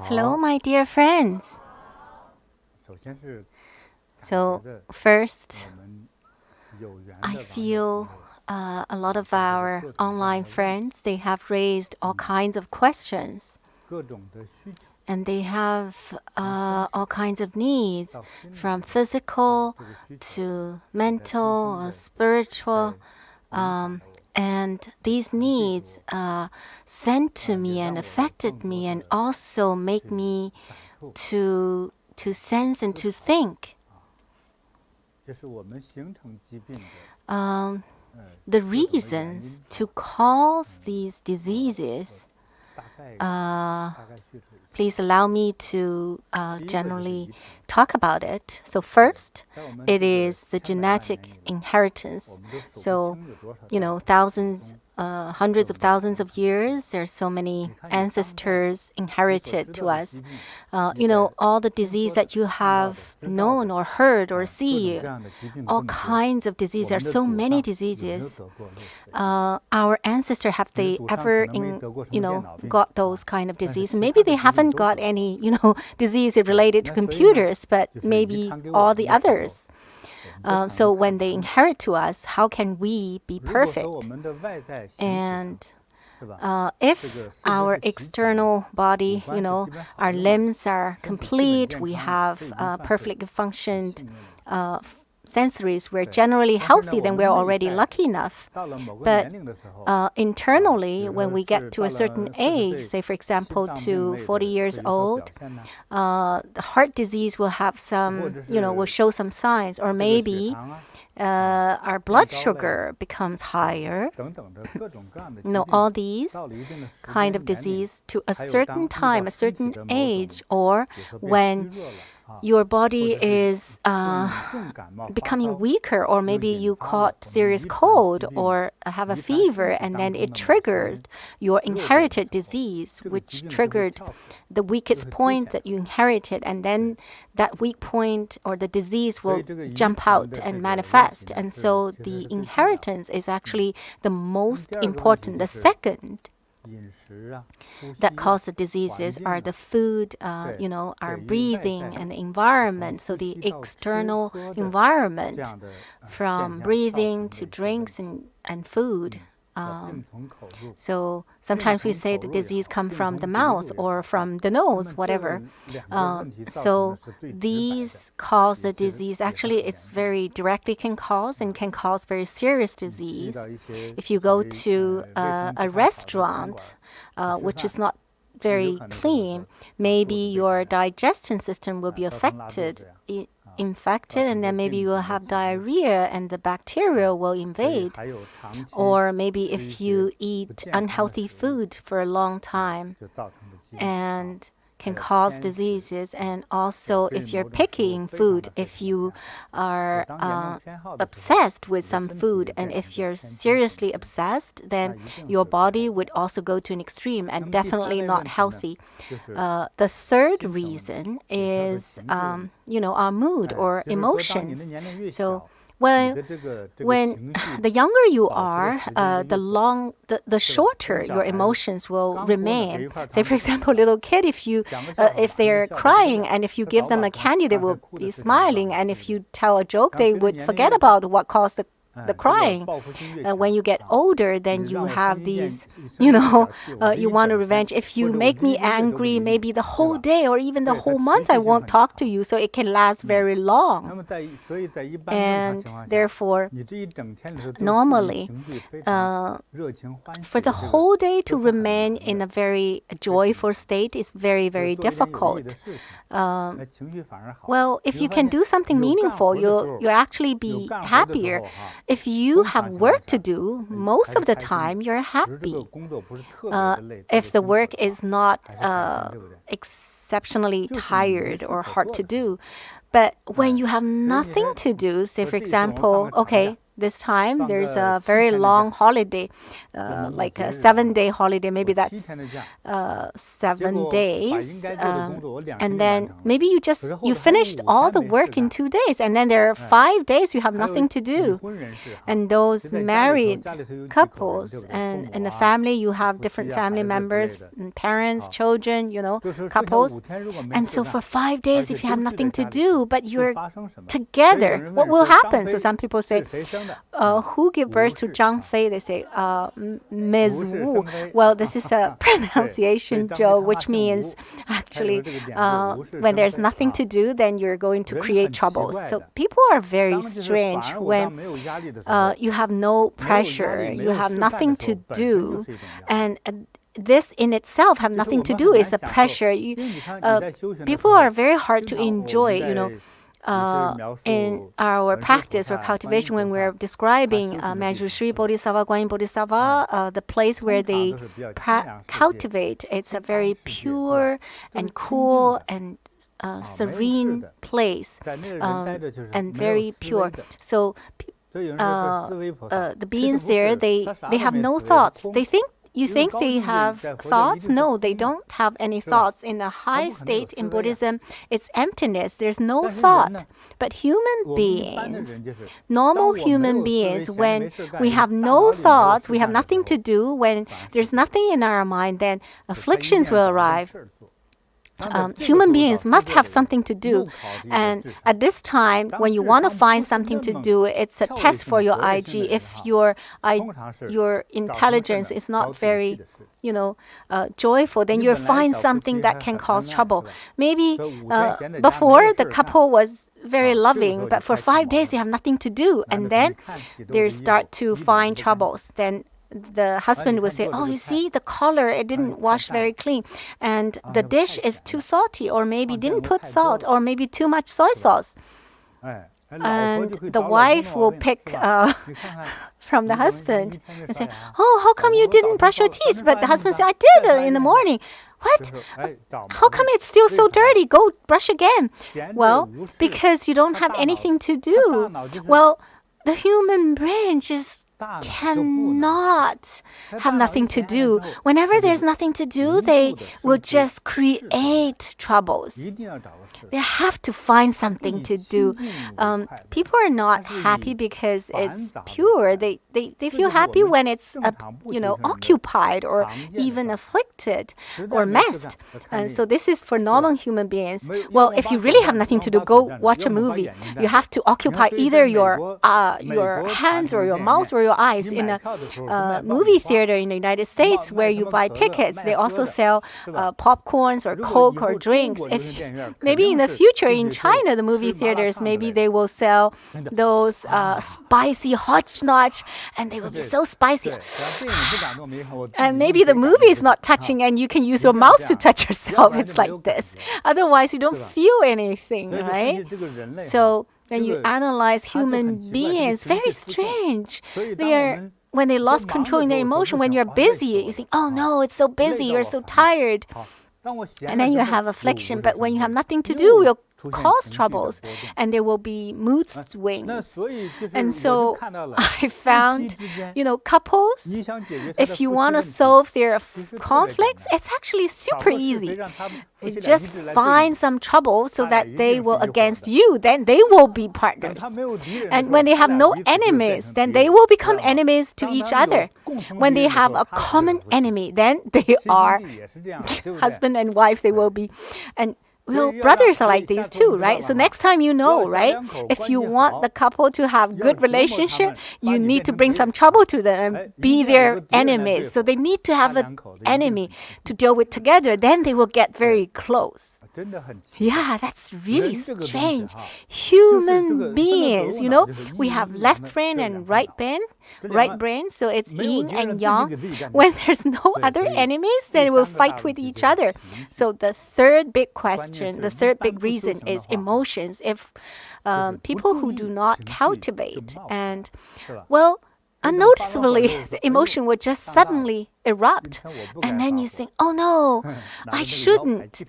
Hello, my dear friends. So first, I feel a lot of our online friends, they have raised all kinds of questions. And they have all kinds of needs, from physical to mental or spiritual. And these needs sent to me and affected me and also make me to sense and to think. The reasons to cause these diseases, please allow me to generally talk about it. So first, it is the genetic inheritance. So, thousands, hundreds of thousands of years, there are so many ancestors inherited to us. All the disease that you have known or heard or see, all kinds of diseases. There are so many diseases. Our ancestors, have they ever, got those kind of disease? Maybe they haven't got any, disease related to computers, but maybe all the others. So when they inherit to us, how can we be perfect? And if our external body, our limbs are complete, we have perfectly functioned sensories, we're generally healthy, then we're already lucky enough. But internally, when we get to a certain age, say for example to 40 years old, the heart disease will have some, will show some signs, or maybe our blood sugar becomes higher. All these kind of disease to a certain time, a certain age, or when your body is becoming weaker, or maybe you caught serious cold or have a fever, and then it triggers your inherited disease, which triggered the weakest point that you inherited, and then that weak point or the disease will jump out and manifest. And so the inheritance is actually the most important. The second that cause the diseases are the food, our breathing and the environment. So the external environment, from breathing to drinks and food. So sometimes we say the disease come from the mouth or from the nose, whatever. So these cause the disease. Actually, it's very directly can cause very serious disease. If you go to a restaurant, which is not very clean, maybe your digestion system will be infected, and then maybe you will have diarrhea and the bacteria will invade. Or maybe if you eat unhealthy food for a long time and can cause diseases. And also if you're picking food, if you are obsessed with some food, and if you're seriously obsessed, then your body would also go to an extreme and definitely not healthy. The third reason is our mood or emotions. So when the younger you are, the shorter your emotions will remain. Say, for example, a little kid, if they're crying and if you give them a candy, they will be smiling. And if you tell a joke, they would forget about what caused the crying. When you get older, then you have these, you want a revenge. If you make me angry, maybe the whole day or even the whole month, I won't talk to you. So it can last very long. And therefore, normally, for the whole day to remain in a very joyful state is very, very difficult. Well, if you can do something meaningful, you'll actually be happier. If you have work to do, most of the time you're happy. If the work is not exceptionally tired or hard to do. But when you have nothing to do, say for example, okay, this time there's a very long holiday, like a 7-day holiday. Maybe that's 7 days, and then maybe you finished all the work in 2 days, and then there are 5 days you have nothing to do. And those married couples and in the family, you have different family members, parents, children, couples. And so for 5 days, if you have nothing to do, but you're together, what will happen? So some people say, who gave birth to Zhang Fei? They say, Ms. Wu. Well, this is a pronunciation joke, which means actually when there's nothing to do, then you're going to create troubles. So people are very strange when you have no pressure, you have nothing to do, and this in itself have nothing to do is a pressure. People are very hard to enjoy, in our practice or cultivation when we're describing Manjushri, Bodhisattva, Guanyin Bodhisattva, the place where they cultivate. It's a very pure and cool and serene place, and very pure. So the beings there, they have no thoughts. You think they have thoughts? No, they don't have any thoughts. In the high state in Buddhism, it's emptiness. There's no thought. But human beings, normal human beings, when we have no thoughts, we have nothing to do, when there's nothing in our mind, then afflictions will arrive. Human beings must have something to do. And at this time, when you want to find something to do, it's a test for your IG. If your intelligence is not very, joyful, then you'll find something that can cause trouble. Maybe before the couple was very loving, but for 5 days they have nothing to do, and then they start to find troubles. Then the husband will say, oh, you see, the color, it didn't wash very clean. And the dish is too salty, or maybe didn't put salt, or maybe too much soy sauce. And the wife will pick from the husband and say, oh, how come you didn't brush your teeth? But the husband said, I did in the morning. What? How come it's still so dirty? Go brush again. Well, because you don't have anything to do. Well, the human brain just cannot have nothing to do. Whenever there's nothing to do, they will just create troubles. They have to find something to do. People are not happy because it's pure. They feel happy when it's occupied or even afflicted or messed. And so this is for normal human beings. Well, if you really have nothing to do, go watch a movie. You have to occupy either your hands or your mouth or your eyes. In a movie theater in the United States where you buy tickets, they also sell popcorns or Coke or drinks. If maybe in the future in China, the movie theaters, maybe they will sell those spicy hot-notch, and they will be so spicy. And maybe the movie is not touching, and you can use your mouth to touch yourself. It's like this. Otherwise, you don't feel anything, right? So when you analyze human beings, very strange. When they lost control in their emotion, when you're busy, you think, oh no, it's so busy, you're so tired. And then you have affliction. But when you have nothing to do, you'll cause troubles, and there will be mood swings. And so I found, couples, if you want to solve their conflicts, it's actually super easy. You just find some trouble so that they will against you, then they will be partners. And when they have no enemies, then they will become enemies to each other. When they have a common enemy, then they are husband and wife, they will be. And well, brothers are like these too, right? So next time right? If you want the couple to have good relationship, you need to bring some trouble to them and be their enemies. So they need to have an enemy to deal with together. Then they will get very close. Yeah, that's really strange. Human beings, we have left brain and right brain, so it's yin and yang. When there's no other enemies, then it will fight with each other. So the third big question, the third big reason is emotions. If people who do not cultivate, and unnoticeably, the emotion will just suddenly erupt, and then you think, oh no, I shouldn't,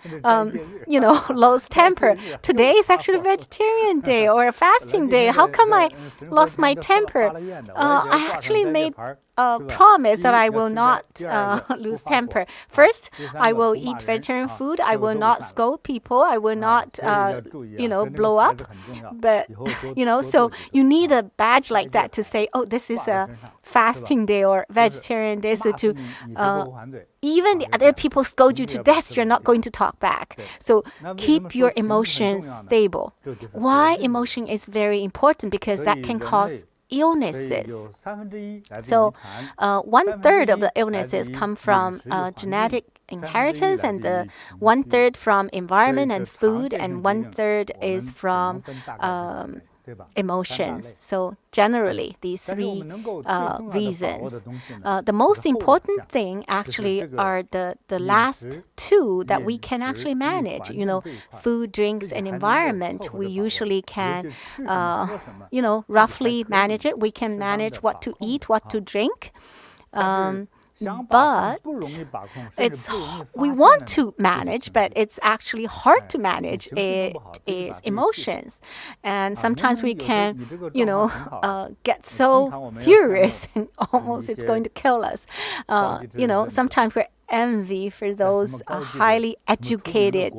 lose temper. Today is actually a vegetarian day or a fasting day. How come I lost my temper? I actually made a promise that I will not lose temper. First, I will eat vegetarian food. I will not scold people. I will not, blow up. But, so you need a badge like that to say, oh, this is a fasting day or vegetarian day. So to even the other people scold you to death, you're not going to talk back. So keep your emotions stable. Why emotion is very important? Because that can cause illnesses. So 1/3 of the illnesses come from genetic inheritance, and the 1/3 from environment and food, and 1/3 is from emotions. So generally, these three reasons. The most important thing actually are the last two that we can actually manage. Food, drinks, and environment. We usually can, roughly manage it. We can manage what to eat, what to drink. But we want to manage, but it's actually hard to manage. It is emotions, and sometimes we can, get so furious and almost it's going to kill us. Sometimes we're envy for those highly educated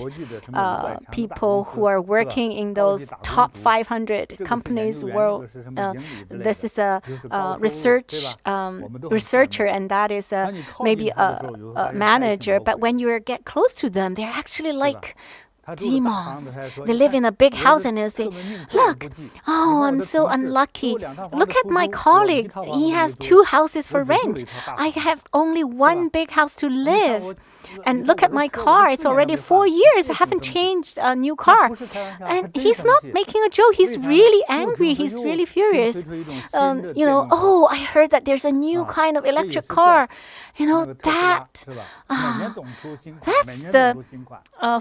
people who are working in those top 500 companies world. This is a researcher, and that is maybe a manager. But when you get close to them, they're actually like demons. They live in a big house and they say, look, oh, I'm so unlucky. Look at my colleague. He has 2 houses for rent. I have only 1 big house to live. And look at my car. It's already 4 years. I haven't changed a new car. And he's not making a joke. He's really angry. He's really furious. Oh, I heard that there's a new kind of electric car. That's the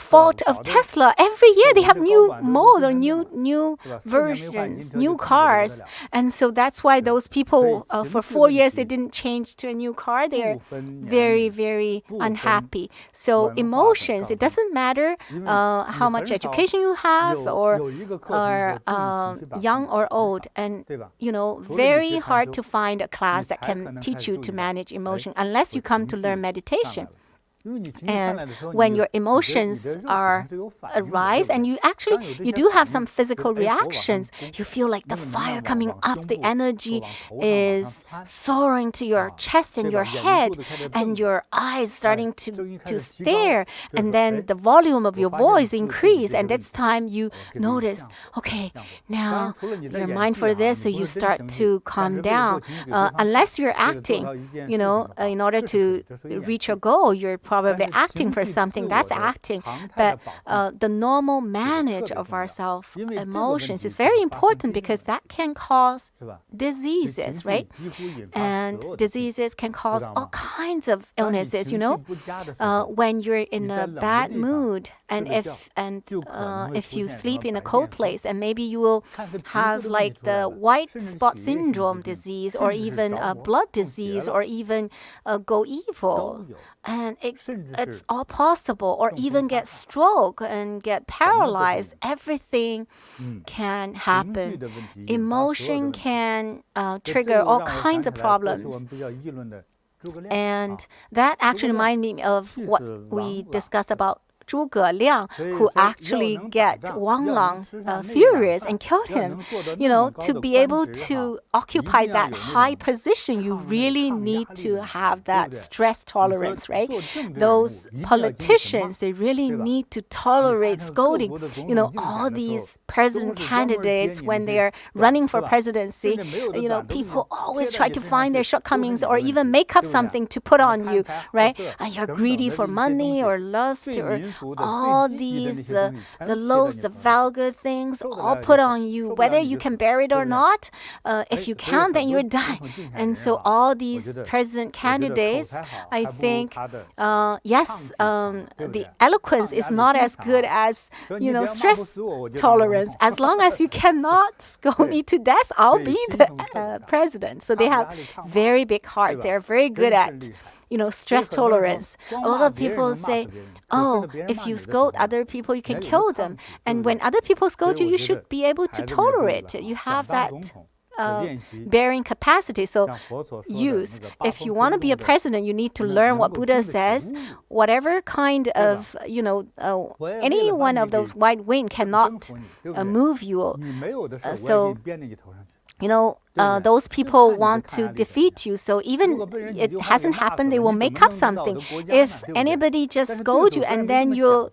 fault of Tesla. Every year they have new models or new versions, new cars. And so that's why those people, for 4 years, they didn't change to a new car. They're very, very unhappy. So emotions, it doesn't matter how much education you have or young or old. And, very hard to find a class that can teach you to manage emotion unless you come to learn meditation. And when your emotions arise, and you do have some physical reactions, you feel like the fire coming up, the energy is soaring to your chest and your head, and your eyes starting to stare, and then the volume of your voice increase, and that's time you notice, okay, now you're mindful of this, so you start to calm down. Unless you're acting, in order to reach your goal, you're probably acting for something. That's acting. But the normal manage of our self-emotions is very important, because that can cause diseases, right? And diseases can cause all kinds of illnesses, when you're in a bad mood, and if you sleep in a cold place, and maybe you will have like the white spot syndrome disease, or even a blood disease, or even go evil. And it's all possible, or even get stroke and get paralyzed. Everything can happen. Emotion can trigger all kinds of problems. And that actually reminds me of what we discussed about Zhuge Liang, who actually get Wang Lang furious and killed him. To be able to occupy that high position, you really need to have that stress tolerance, right? Those politicians, they really need to tolerate scolding. All these president candidates, when they are running for presidency, people always try to find their shortcomings or even make up something to put on you, right? You're greedy for money or lust or all these, the lows, the vulgar things, all put on you, whether you can bear it or not. If you can't, then you're done. And so all these president candidates, I think, yes, the eloquence is not as good as, stress tolerance. As long as you cannot scold me to death, I'll be the president. So they have very big heart. They're very good at stress tolerance. A lot of people say, oh, if you scold other people, you can kill them. And when other people scold you, you should be able to tolerate it. You have that bearing capacity. So youth, if you want to be a president, you need to learn what Buddha says. Whatever kind of, any one of those white wind cannot move you. So those people want to defeat you. So even it hasn't happened, they will make up something. If anybody just scolds you and then you'll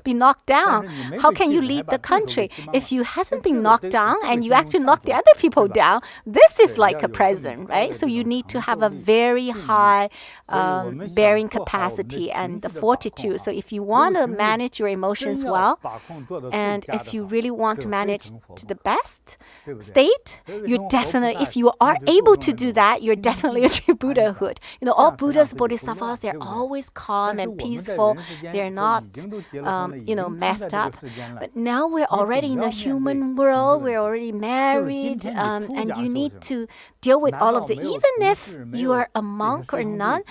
be knocked down, how can you lead the country? If you hasn't been knocked down and you actually knock the other people down, this is like a president, right? So you need to have a very high bearing capacity and the fortitude. So if you want to manage your emotions well, and if you really want to manage to the best state, you're definitely, if you are able to do that, you're definitely achieve Buddhahood. All Buddhas, Bodhisattvas, they're always calm and peaceful. They're not, messed up. But now we're already in the human world. We're already married, and you need to deal with all of the. Even if you are a monk or nun,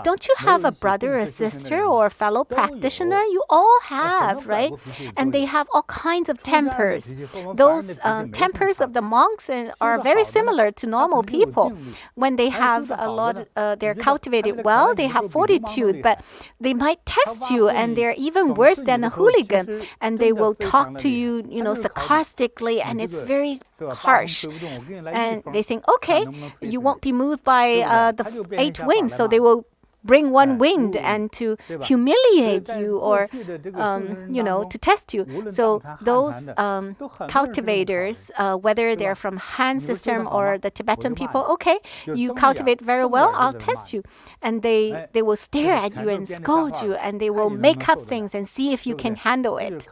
don't you have a brother or sister or a fellow practitioner? You all have, right? And they have all kinds of tempers. Those tempers of the monks are very similar to normal people. When they have a lot, they're cultivated well, they have fortitude, but they might test you, and they're even worse than a hooligan, and they will talk to you, sarcastically, and it's very harsh. And they think, okay, you won't be moved by the 8 winds, so they will bring one wind and to humiliate you or, to test you. So those cultivators, whether they're from Han system or the Tibetan people, okay, you cultivate very well, I'll test you. And they will stare at you and scold you, and they will make up things and see if you can handle it.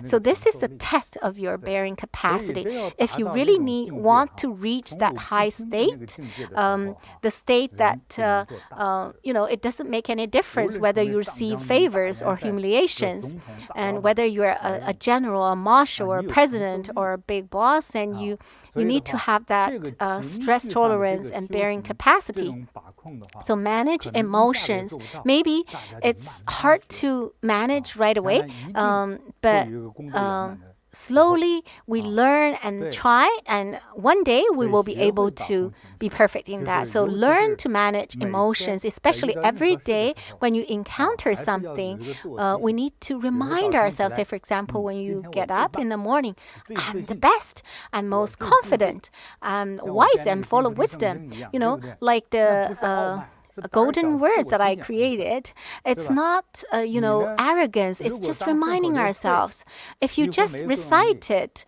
So this is a test of your bearing capacity. If you really want to reach that high state, the state that, it doesn't make any difference whether you receive favors or humiliations, and whether you're a general, a marshal, or a president, or a big boss, and you need to have that stress tolerance and bearing capacity. So manage emotions. Maybe it's hard to manage right away, but slowly we learn and try, and one day we will be able to be perfect in that. So learn to manage emotions, especially every day when you encounter something. We need to remind ourselves, say for example, when you get up in the morning, I'm the best, I'm most confident, I'm wise, I'm full of wisdom. Like the golden words that I created. It's not, arrogance. It's just reminding ourselves. If you just recite it,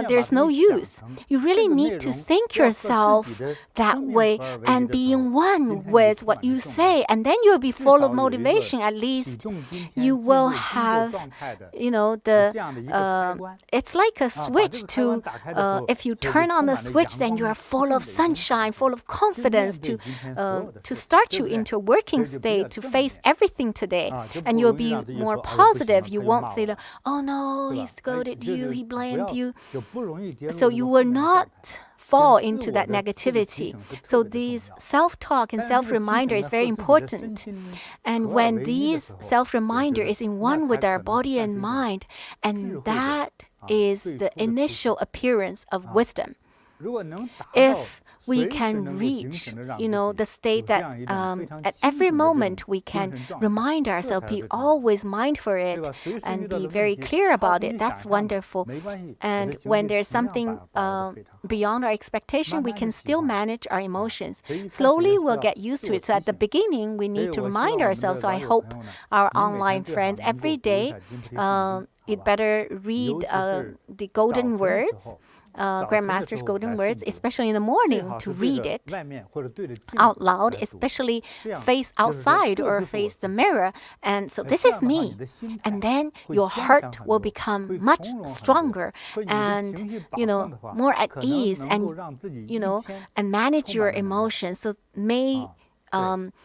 there's no use. You really need to think yourself that way and be in one with what you say. And then you'll be full of motivation. At least you will have, it's like a switch to, if you turn on the switch, then you are full of sunshine, full of confidence to start you into a working state to face everything today, and you'll be more positive. You won't say, oh no, he scolded you, he blamed you. So you will not fall into that negativity. So these self-talk and self-reminder is very important. And when these self-reminder is in one with our body and mind, and that is the initial appearance of wisdom. If we can reach, the state that at every moment we can remind ourselves, be always mindful for it, and be very clear about it. That's wonderful. And when there's something beyond our expectation, we can still manage our emotions. Slowly, we'll get used to it. So at the beginning, we need to remind ourselves. So I hope our online friends every day, you'd better read the golden words. Grandmaster's golden words, especially in the morning, to read it out loud, especially face outside or face the mirror. And so this is me. And then your heart will become much stronger and, more at ease, and, and manage your emotions. So may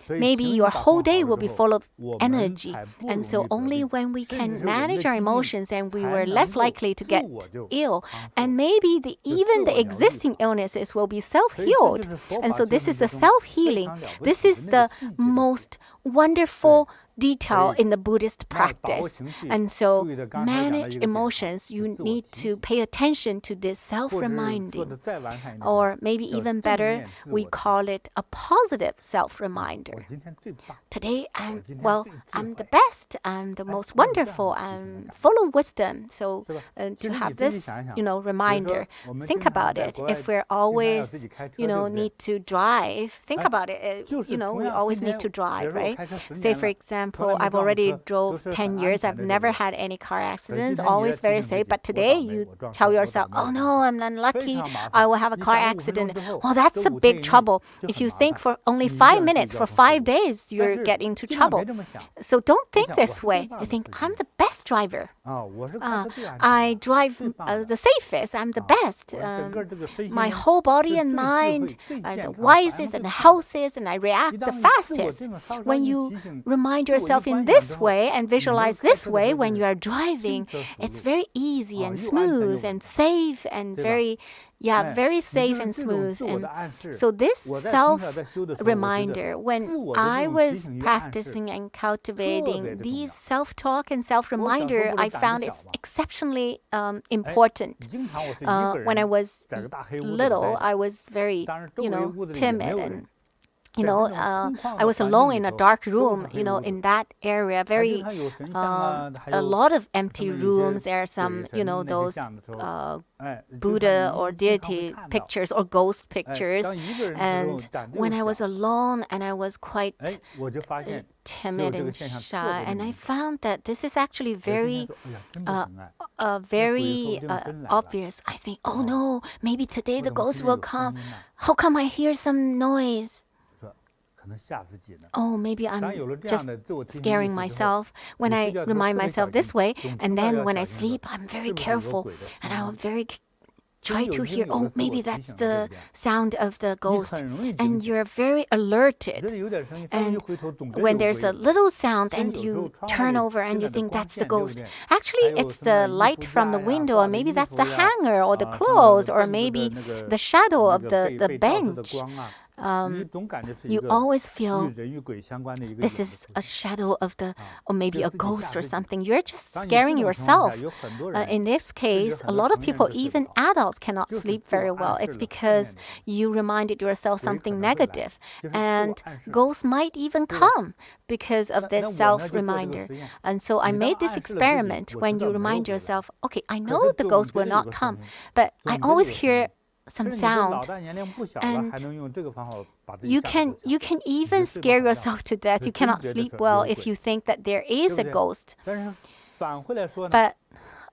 maybe your whole day will be full of energy. And so only when we can manage our emotions, and we were less likely to get ill. And maybe even the existing illnesses will be self-healed. And so this is a self-healing. This is the most wonderful detail in the Buddhist practice. And so manage emotions, you need to pay attention to this self-reminding. Or maybe even better, we call it a positive self-reminder. Today, I'm the best, I'm the most wonderful, I'm full of wisdom. So to have this, reminder, think about it. If we're always, need to drive, think about it. We always need to drive, right? Say, for example, I've already drove 10 years. I've never had any car accidents, always very safe. But today you tell yourself, oh no, I'm unlucky, I will have a car accident. Well, that's a big trouble. If you think for only 5 minutes, for 5 days, you're getting into trouble. So don't think this way. You think, I'm the best driver. I drive the safest. I'm the best. My whole body and mind are the wisest and the healthiest, and I react the fastest. When you remind yourself in this way and visualize this way when you are driving, it's very easy and smooth and safe and very safe and smooth. And so this self-reminder, when I was practicing and cultivating these self-talk and self-reminder, I found it's exceptionally important. When I was little, I was very, timid, and I was alone in a dark room, in that area, a lot of empty rooms. There are some, those Buddha or deity pictures or ghost pictures. And when I was alone and I was quite timid and shy, and I found that this is actually very obvious. I think, oh no, maybe today the ghost will come. How come I hear some noise? Oh, maybe I'm just scaring myself when I remind myself this way. And then when I sleep, I'm very careful, and I'll try to hear, oh, maybe that's the sound of the ghost. And you're very alerted. And when there's a little sound and you turn over and you think that's the ghost, actually it's the light from the window, or maybe that's the hanger or the clothes, or maybe the shadow of the bench. You always feel this is a shadow of or maybe a ghost or something. You're just scaring yourself. In this case, a lot of people, even adults, cannot sleep very well. It's because you reminded yourself something negative. And ghosts might even come because of this self-reminder. And so I made this experiment when you remind yourself, okay, I know the ghost will not come, but I always hear some sound, and you can even scare yourself to death. You cannot sleep well if you think that there is a ghost. But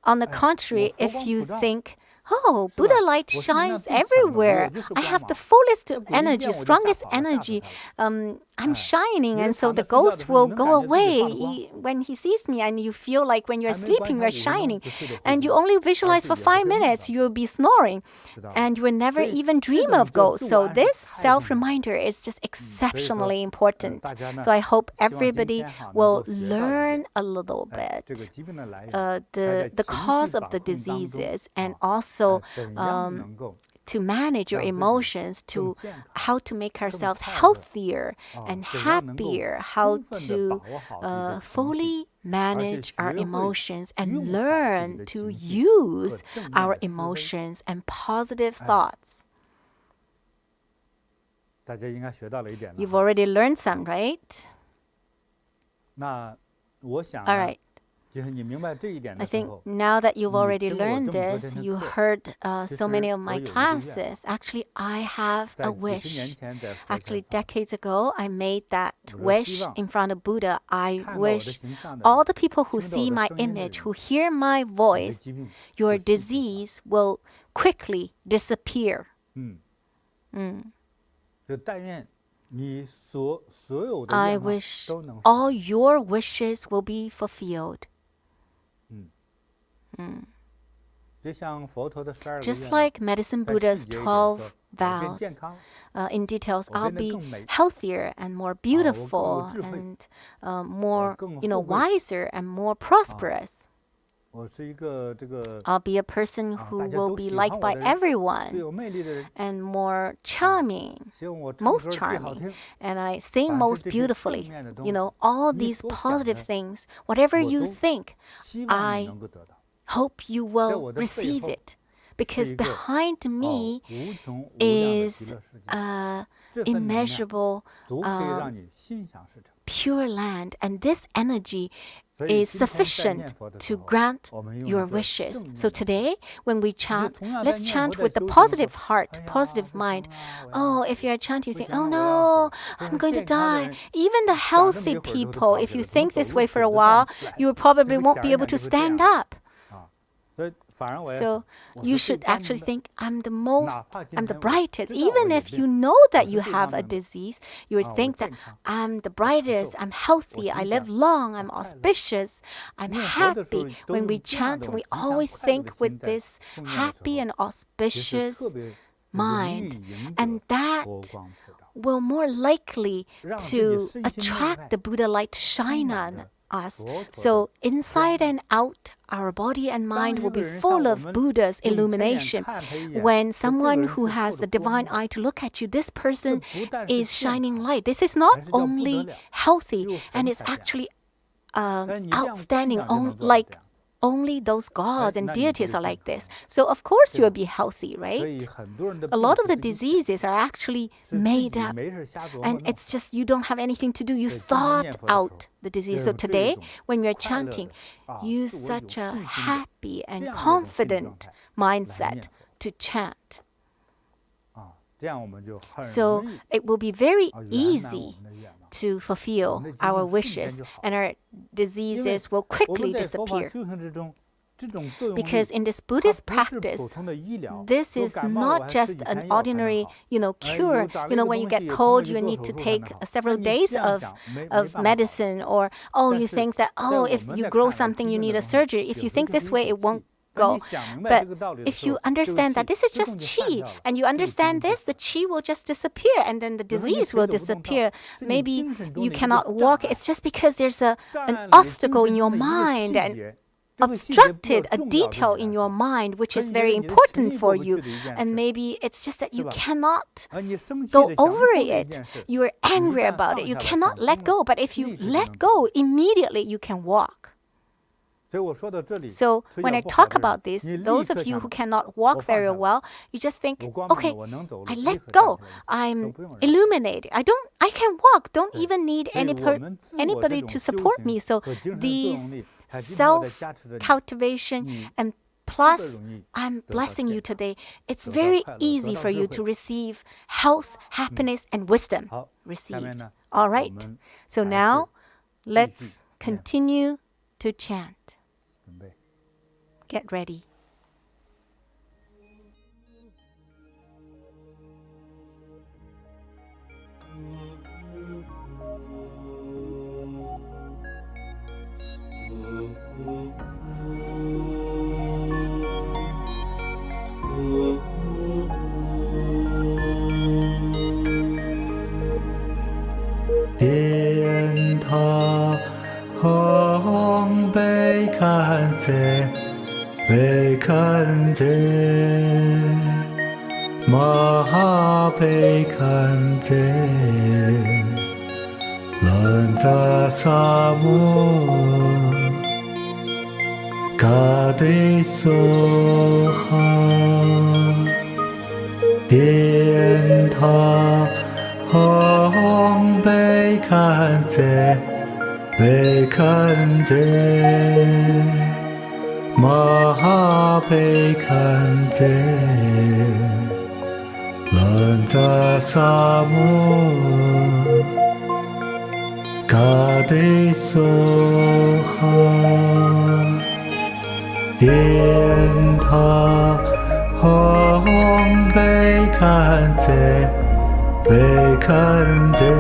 on the contrary, if you think, oh, Buddha light shines everywhere, I have the fullest energy, strongest energy, I'm shining, and so the ghost will go away when he sees me. And you feel like when you're sleeping, you're shining, and you only visualize for 5 minutes, you'll be snoring, and you will never even dream of ghosts. So this self-reminder is just exceptionally important. So I hope everybody will learn a little bit the cause of the diseases, and also to manage your emotions, to how to make ourselves healthier and happier, how to fully manage our emotions and learn to use our emotions and positive thoughts. You've already learned some, right? All right. I think now that you've already learned this, you heard so many of my classes. Actually, I have a wish. Actually, decades ago, I made that wish in front of Buddha. I wish all the people who see my image, who hear my voice, your disease will quickly disappear. I wish all your wishes will be fulfilled. Just like Medicine Buddha's 12 vows, in details, I'll be healthier and more beautiful and more, wiser and more prosperous. I'll be a person who will be liked by everyone and more charming, most charming. And I sing most beautifully. All these positive things, whatever you think, I hope you will receive it. Because behind me is immeasurable, pure land, and this energy is sufficient to grant your wishes. So today, when we chant, let's chant with the positive heart, positive mind. Oh, if you're chanting, you think, oh no, I'm going to die. Even the healthy people, if you think this way for a while, you probably won't be able to stand up. So you should actually think, I'm the brightest. Even if you know that you have a disease, you would think that I'm the brightest, I'm healthy, I live long, I'm auspicious, I'm happy. When we chant, we always think with this happy and auspicious mind. And that will more likely to attract the Buddha light to shine on us. So inside and out, our body and mind will be full of Buddha's illumination. When someone who has the divine eye to look at you, this person is shining light. This is not only healthy, and it's actually outstanding, only those gods and deities are like this. So of course you will be healthy, right? A lot of the diseases are actually made up. And it's just you don't have anything to do. You thought out the disease. So today, when we are chanting, use such a happy and confident mindset to chant. So it will be very easy to fulfill our wishes, and our diseases will quickly disappear. Because in this Buddhist practice, this is not just an ordinary, cure. When you get cold, you need to take several days of medicine, or, you think that, if you grow something, you need a surgery. If you think this way, it won't go. But if you understand that this is just qi, and you understand this, the qi will just disappear, and then the disease will disappear. Maybe you cannot walk. It's just because there's an obstacle in your mind and obstructed a detail in your mind which is very important for you, and maybe it's just that you cannot go over it. You are angry about it. You cannot let go. But if you let go, immediately you can walk. So when I talk about this, those of you who cannot walk very well, you just think, okay, I let go. I'm illuminated. I can walk. Don't even need anybody to support me. So these self-cultivation and plus I'm blessing you today. It's very easy for you to receive health, happiness, and wisdom received. All right. So now let's continue to chant. Get ready. Điện thọ hồng bê can thế bê can thế ma bê can thế lần ta sa mô ca đi so ha điện thọ hồng bê can thế bê can thế ma bê can thế lần ta sa mô ca đi so ha điện thọ hồng bê can thế bê can thế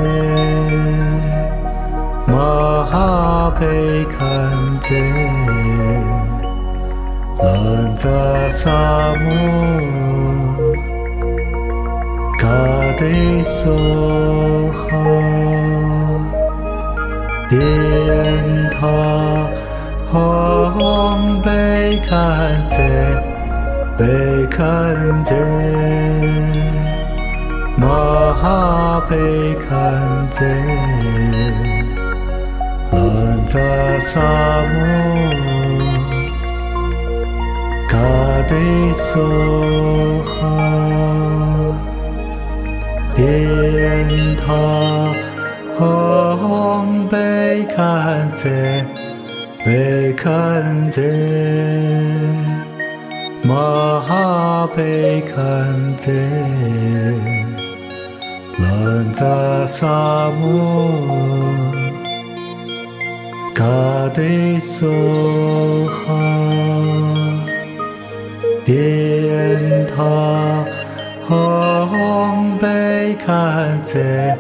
ma bê can thế lần 在沙漠，嘎的梭哈，电塔红被看见，被看见，马哈被看见，人在沙漠。嘎的梭哈，电塔红被看见，被看见，马哈被看见，人在沙漠。嘎的梭哈。电塔红被看见，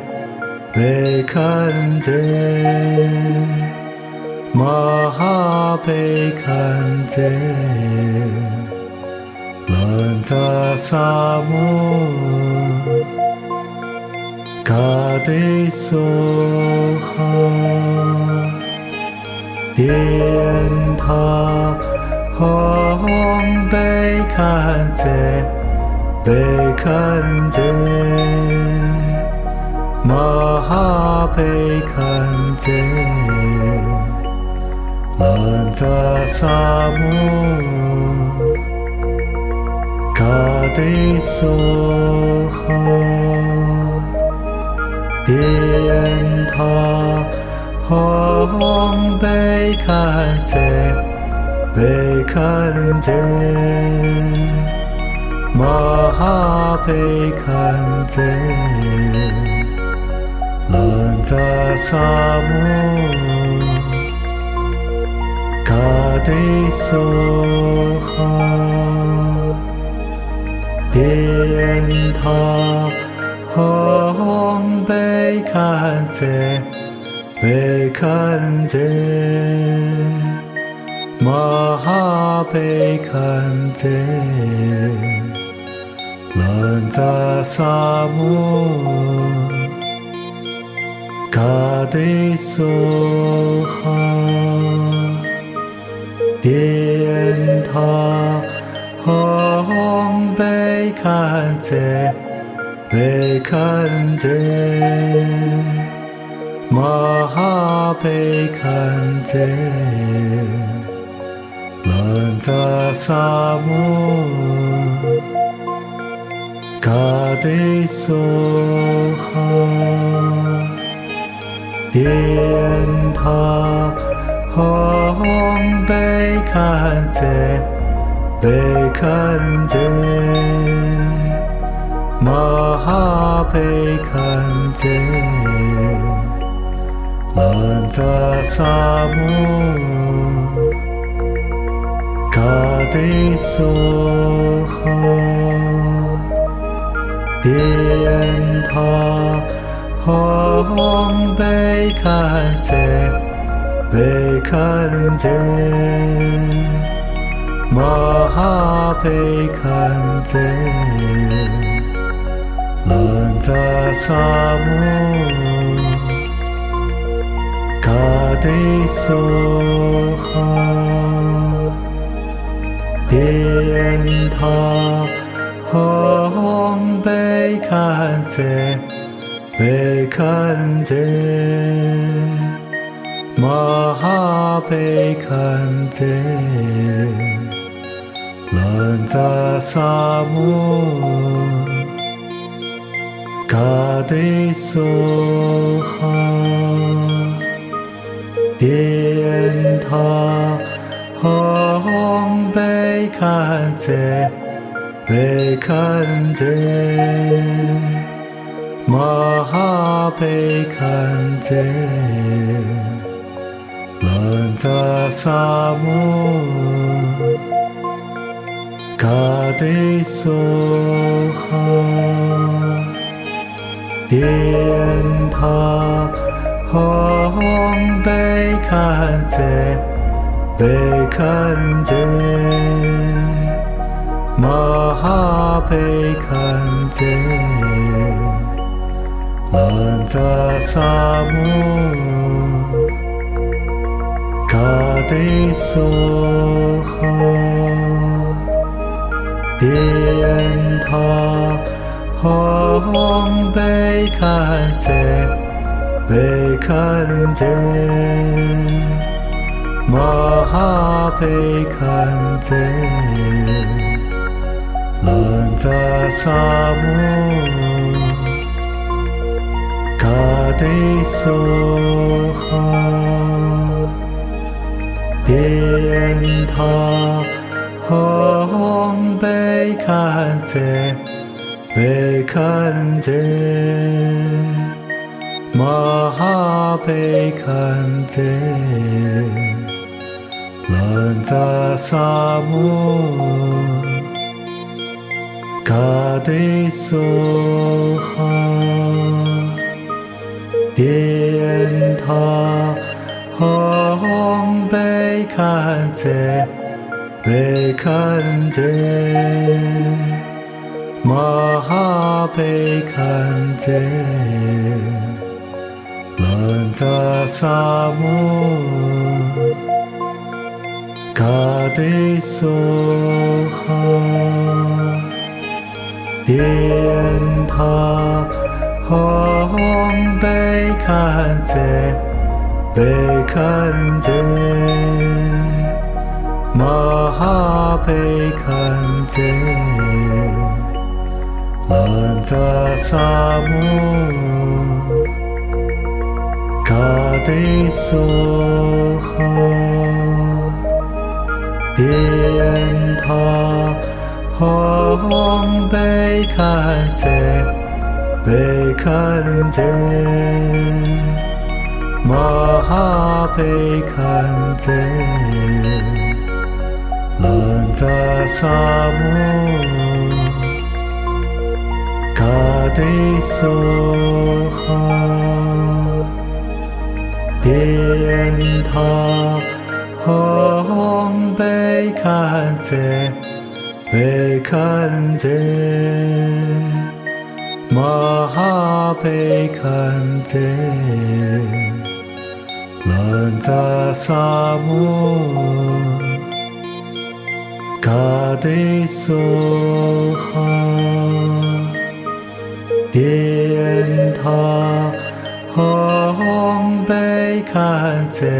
被看见，马哈被看见，人在沙漠。嘎的梭哈，电塔红被看见，被看见，马哈被看见，人在沙漠。嘎的梭哈，电塔红被看见，被看见，马哈被看见，人在沙漠。嘎的梭哈，电塔红被看见，被看见，马哈被看见，人在沙漠。嘎的梭哈，电塔红被看见，被看见，马哈被看见，人在沙漠。嘎的梭哈，电塔红被看见，被看见，马哈被看见，人在沙漠。嘎的梭哈，电塔红被看见，被看见，马哈被看见，人在沙漠。嘎的梭哈，电塔红被看见，被看见，马哈被看见，人在沙漠。嘎的梭哈，电塔红被看见，被看见，马哈被看见，人在沙漠。嘎的梭哈，电塔红被看见，被看见。Mahapekanze Lanza Samu Kadesoha Dien Ta Hong Bekanze Bekanze Mahapekanze Lanza Samu Kadesoha Dien Ta Hong Bekanze Bekanze Mahapekanze Lanza Samu Kadesoha Dien Ta Hong Bekanze Bekanze Mahapekanze Lanza Samu Kadesoha Dien Ta Hong Bekanze Bekanze Mahapekanze Lanza Samu Kadesoha Dien Ta Hong Bekanze Bekanze Mahapekanze Lanza Samu Kadesoha Dien Ta Hong Bekanze Bekanze Mahapekanze Lanza Samu Kadesoha Dien Ta Hong Bekanze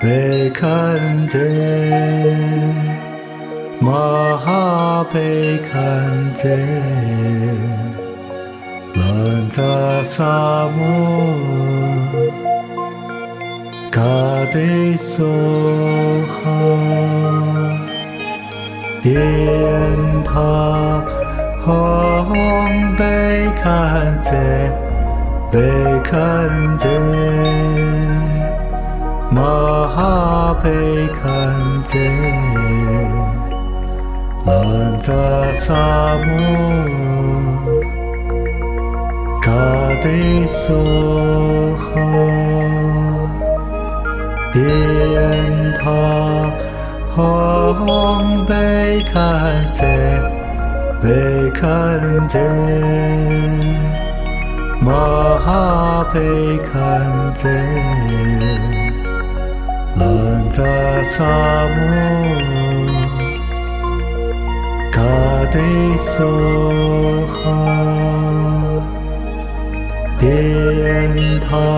Bekanze Mahapekanze Lanza Samu Kadesoha Dien Ta Hong Bekanze Bekanze Mahapekanze Lanza Samu Kadesoha Dien Ta Hong Bekanze Bekanze Mahapekanze Lanza Samu Kadesoha Dien Ta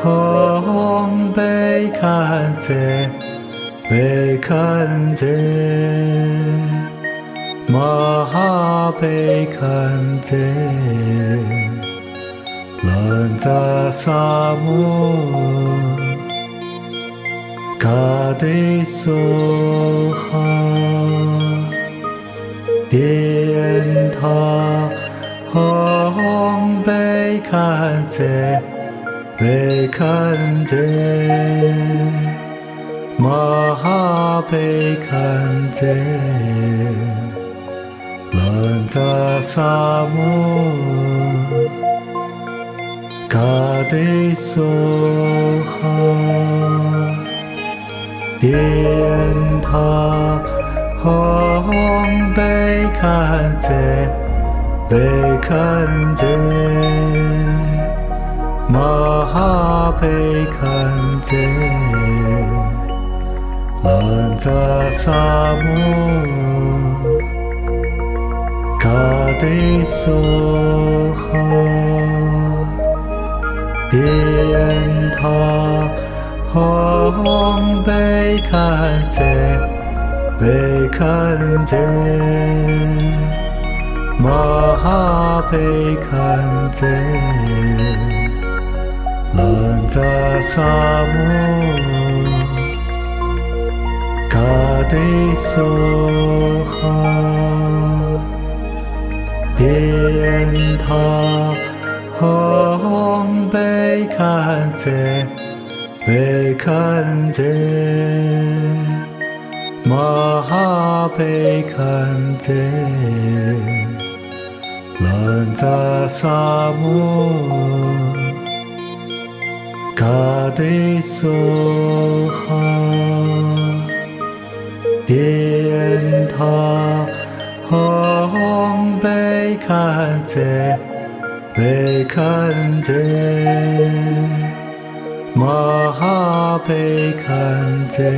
Hong Bekanze Bekanze Mahapekanze Lanza Samu Kadesoha Dien Ta Hong Bekanze Bekanze Mahapekanze Lanza Samu Kadesoha Dien Ta Hong 看见，被看见，马哈被看见，兰扎萨姆，卡迪苏哈，天塔。红被看见，被看见，马哈被看见，兰扎萨姆，卡迪苏哈，天塔红被看见。被看见，马哈被看见，兰扎萨姆，卡迪苏哈，天塔红被看见，被看见。马哈被看见，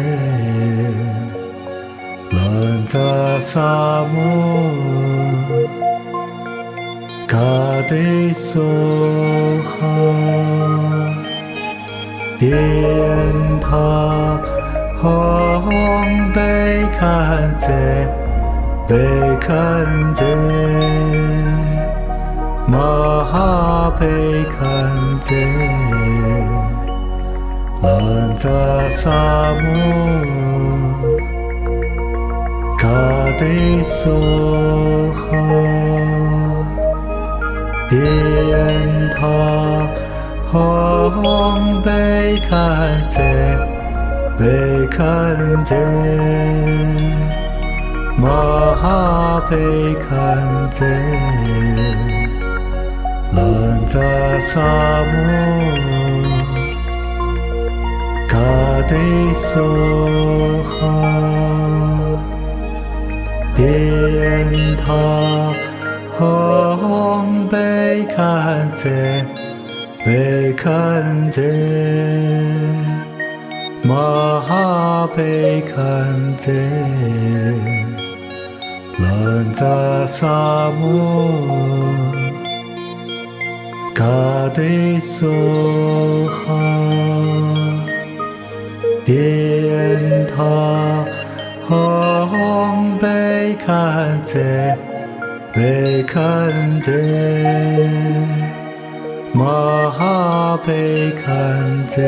兰扎萨姆，卡迪苏哈，天塔红被看见，被看见，马哈被看见。兰扎萨姆，卡迪苏哈，天塔红被看见，被看见，马哈被看见，兰扎萨姆。卡迪苏哈，天塔红被看见，被看见，马哈被看见，兰扎萨姆，卡迪苏哈。天塔红被看见，被看见，马哈被看见，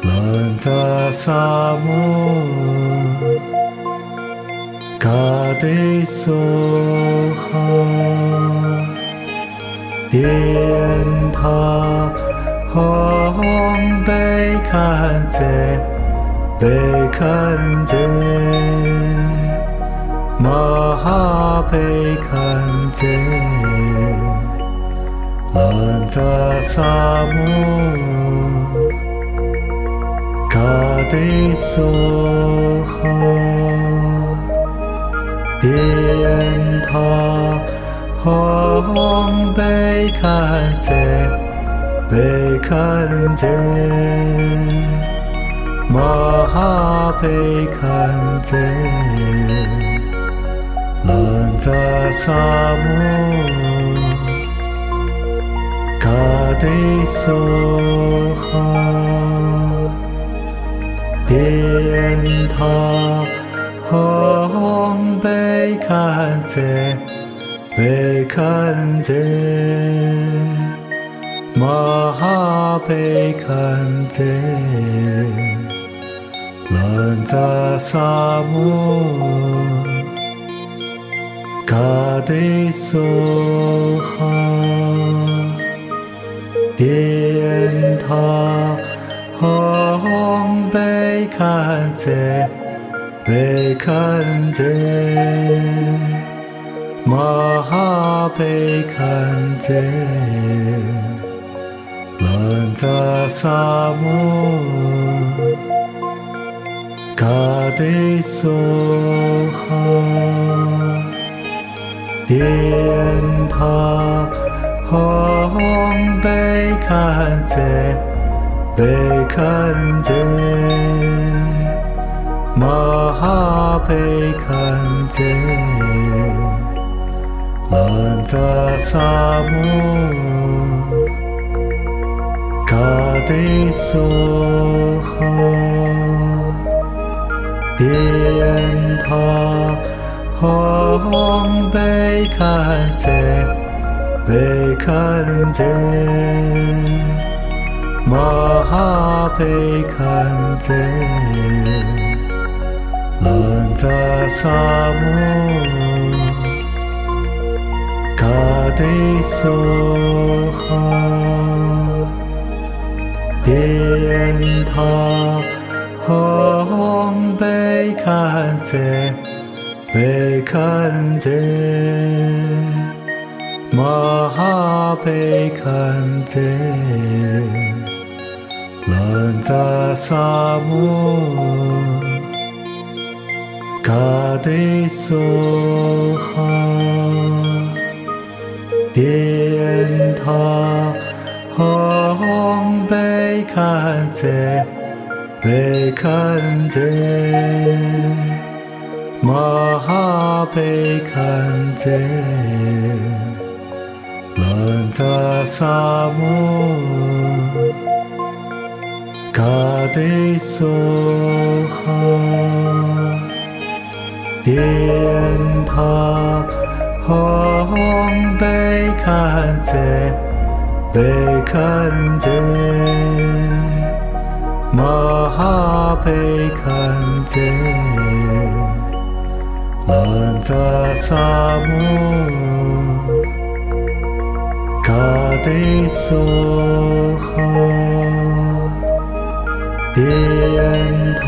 兰扎萨姆，卡迪苏哈，天塔红被看见，被看见，马哈被看见，兰扎萨姆，卡迪苏哈，天塔红被看见。被看见，马哈被看见，兰扎萨姆，卡迪苏哈，天塔红被看见，被看见。马哈被看见，兰扎萨姆，卡迪苏哈，天塔红被看见，被看见，马哈被看见。兰扎萨姆，卡迪苏哈。被看见，玛哈被看见，兰扎萨摩，卡迪梭哈，电塔，红被看见，被看见。玛哈被看见，兰扎萨摩，卡迪梭哈，电塔，红被看见，被看见，玛哈被看见。兰扎萨摩，卡迪梭哈，电塔，红被看见，被看见，玛哈被看见，兰扎萨摩。卡迪梭哈，电塔，红被看见，被看见，玛哈被看见，兰扎萨摩，卡迪梭哈。电塔，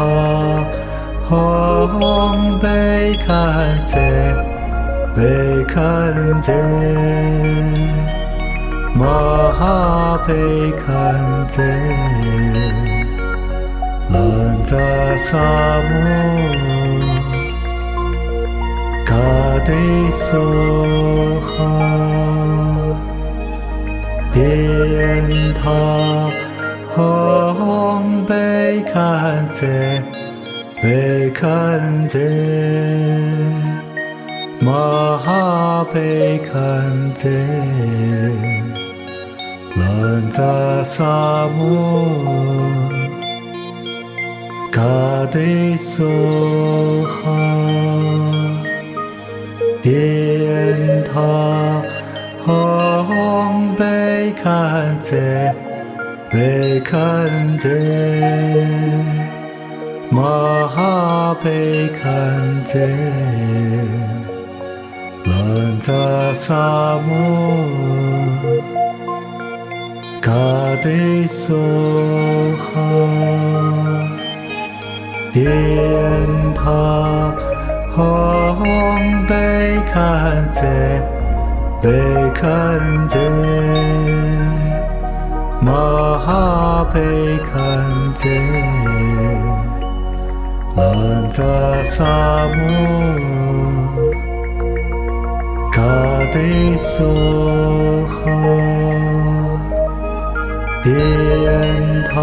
红被看见，被看见，玛哈被看见，兰扎萨摩，卡迪梭哈，电塔。红被看见，被看见，玛哈被看见，兰扎萨摩，卡迪梭哈，电塔，红被看见。被看见，玛哈被看见，兰扎萨摩，卡迪梭哈，电塔，红被看见，被看见。玛哈被看见，兰扎萨摩，卡迪梭哈，电塔，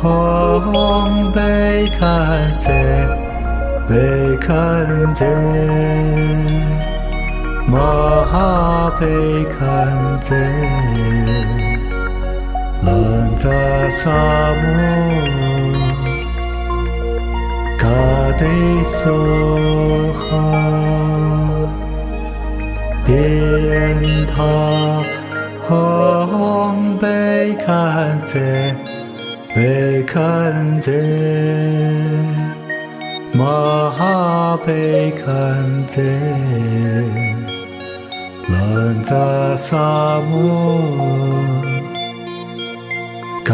红被看见，被看见，玛哈被看见。兰扎萨摩，卡迪梭哈，电塔，红被看见，被看见，玛哈被看见，兰扎萨摩。卡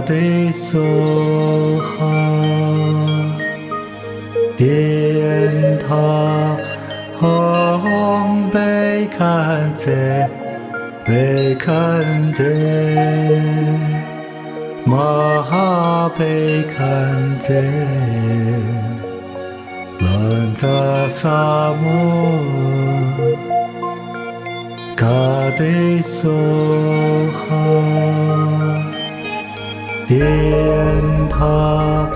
迪梭哈，电塔，红被看见，被看见，玛哈被看见，兰扎萨摩，卡迪梭哈。电塔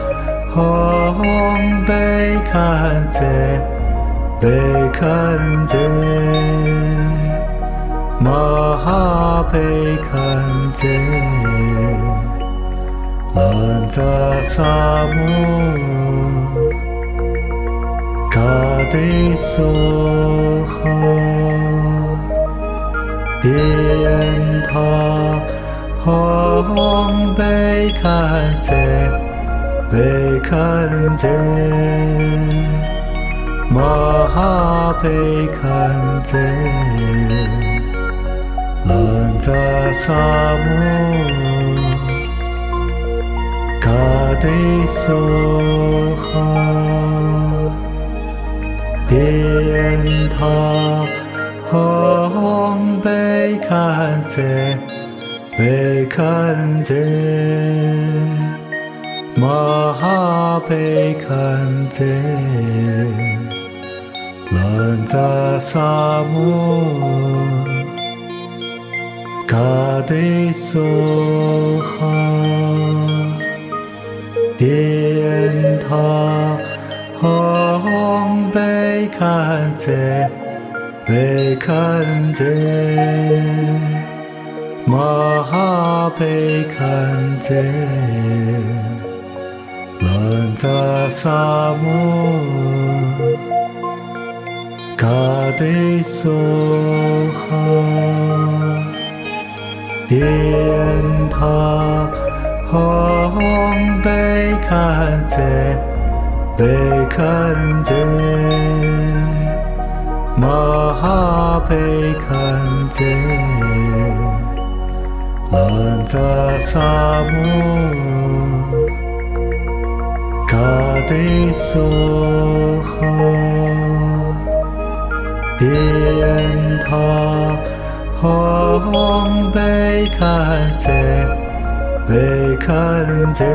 红被看见，被看见，马哈被看见，兰扎萨姆，卡迪苏哈，电塔。红被看见，被看见，马哈被看见，兰扎萨姆，卡迪苏哈，电塔红被看见。被看见，马哈被看见，兰扎萨姆，卡迪苏哈，电塔红被看见，被看见。马哈被看见，兰扎萨姆，卡迪苏哈，电塔红被看见，被看见，马哈被看见。兰扎萨姆，卡迪苏哈，电塔红被看见，被看见，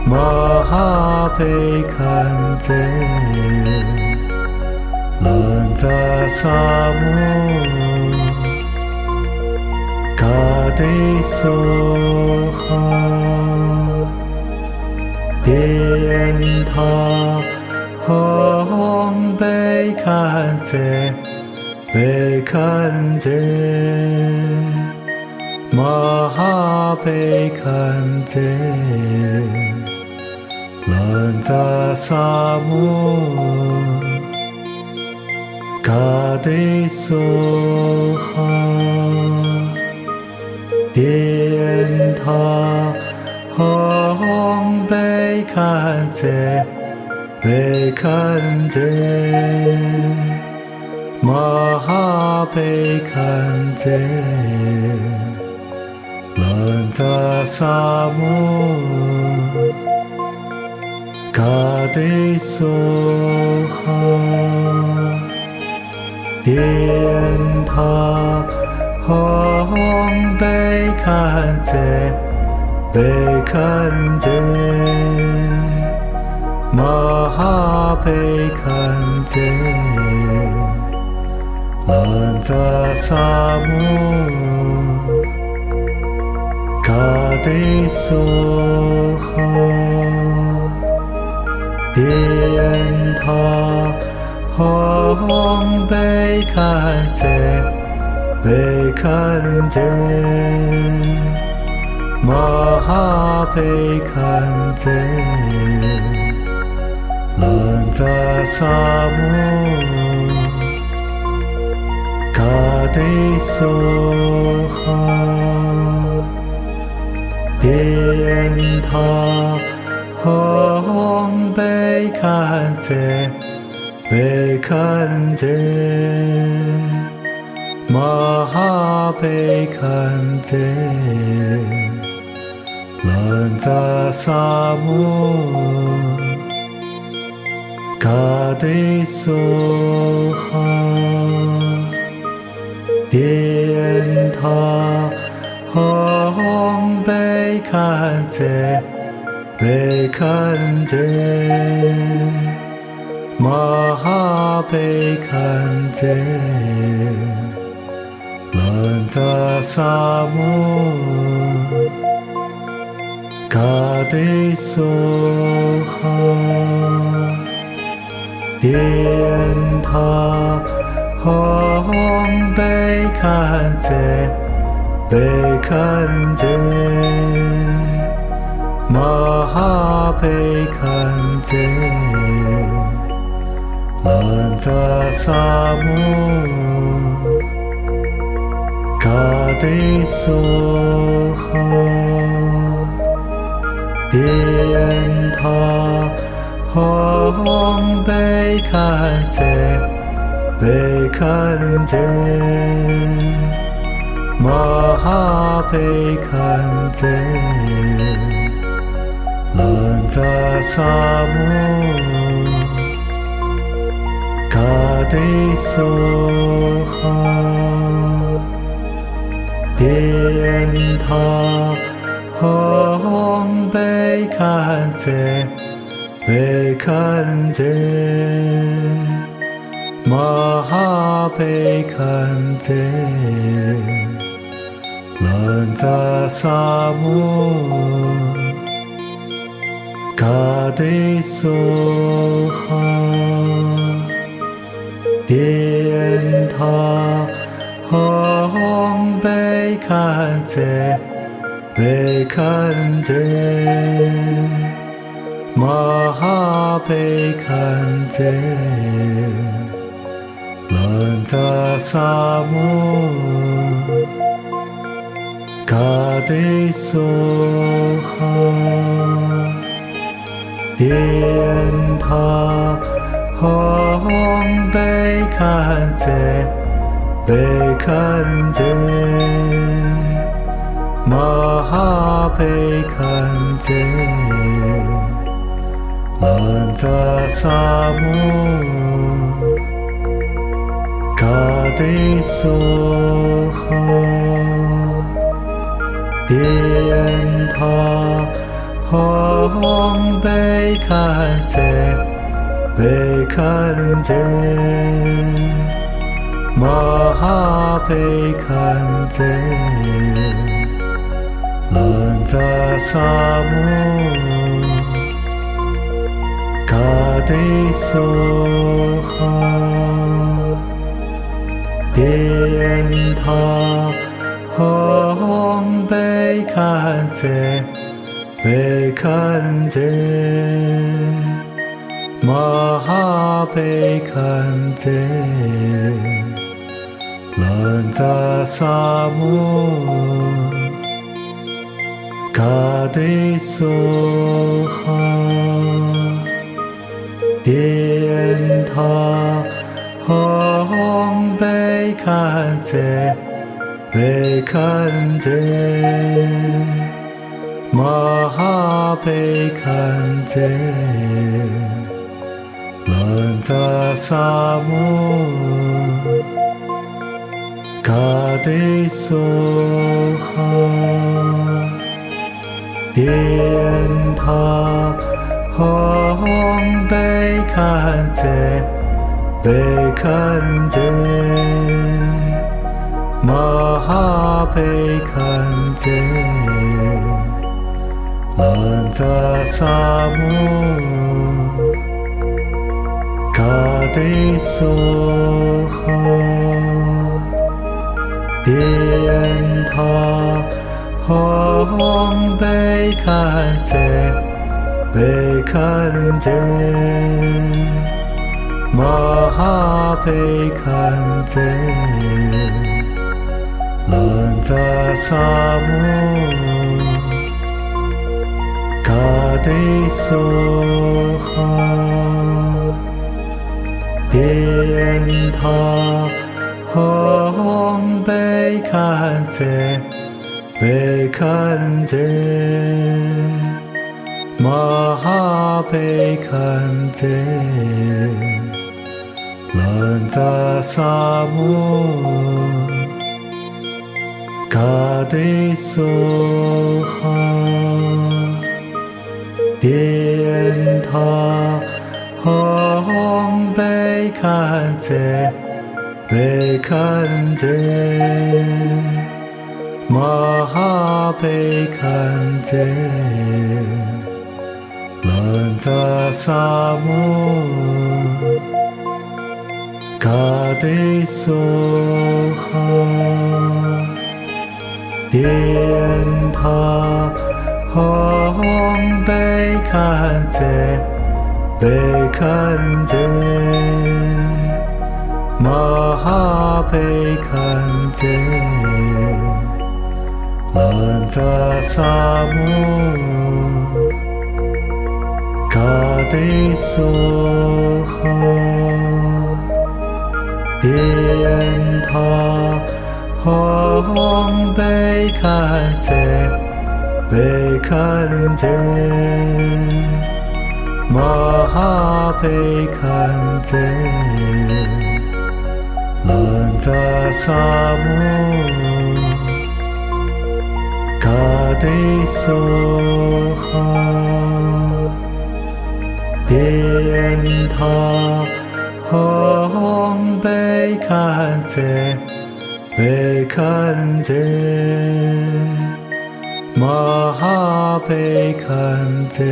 马哈被看见，兰扎萨姆。卡迪苏哈，电塔红被看见，被看见，马哈被看见，兰扎萨姆，卡迪苏哈。电塔红被看见，被看见，马哈被看见，兰扎萨姆，卡迪苏哈，电塔。红被看见，被看见，马哈被看见，兰扎萨姆，卡迪苏哈，电塔红被看见。被看见，马哈被看见，兰扎萨姆，卡迪苏哈，电塔红被看见，被看见。马哈被看见，兰扎萨姆，卡迪苏哈，电塔红被看见，被看见，马哈被看见。兰扎萨姆。嘎的梭哈，电塔吽贝堪则贝堪则，玛哈贝堪则，兰扎萨摩，嘎的梭哈，电塔吽贝堪则贝堪则，玛哈贝堪则，兰扎萨摩，嘎的梭哈，电塔吽贝堪则贝堪则，玛哈贝堪则，兰扎萨摩，嘎的梭哈，电塔吽贝堪则贝堪则，玛哈贝堪则，兰扎萨摩，嘎的梭哈，电塔吽贝堪则贝堪则，玛哈贝堪则，兰扎萨摩，嘎的梭哈，电塔吽贝堪则贝堪则，玛哈贝堪则，兰扎萨摩，嘎的梭哈，电塔吽贝堪则贝堪则，玛哈贝堪则，兰扎萨摩，嘎的梭哈，电塔吽贝堪则贝堪则，玛哈贝堪则，兰扎萨摩，嘎的梭哈，电塔吽贝堪则贝堪则，玛哈贝堪则，兰扎萨摩，嘎的梭哈，电塔吽贝堪则贝堪则，玛哈贝堪则，兰扎萨摩，嘎的梭哈，电塔吽贝堪则贝堪则，玛哈贝堪则，兰扎萨摩，嘎的梭哈，电塔吽贝堪则贝堪则，马哈贝堪则兰扎萨摩卡迪梭哈电塔吽贝堪则贝堪则马哈贝堪则兰扎萨摩卡迪梭哈电塔吽贝堪则贝堪则马哈贝堪则兰扎萨摩卡迪梭哈电塔吽贝堪则贝堪则马哈贝堪则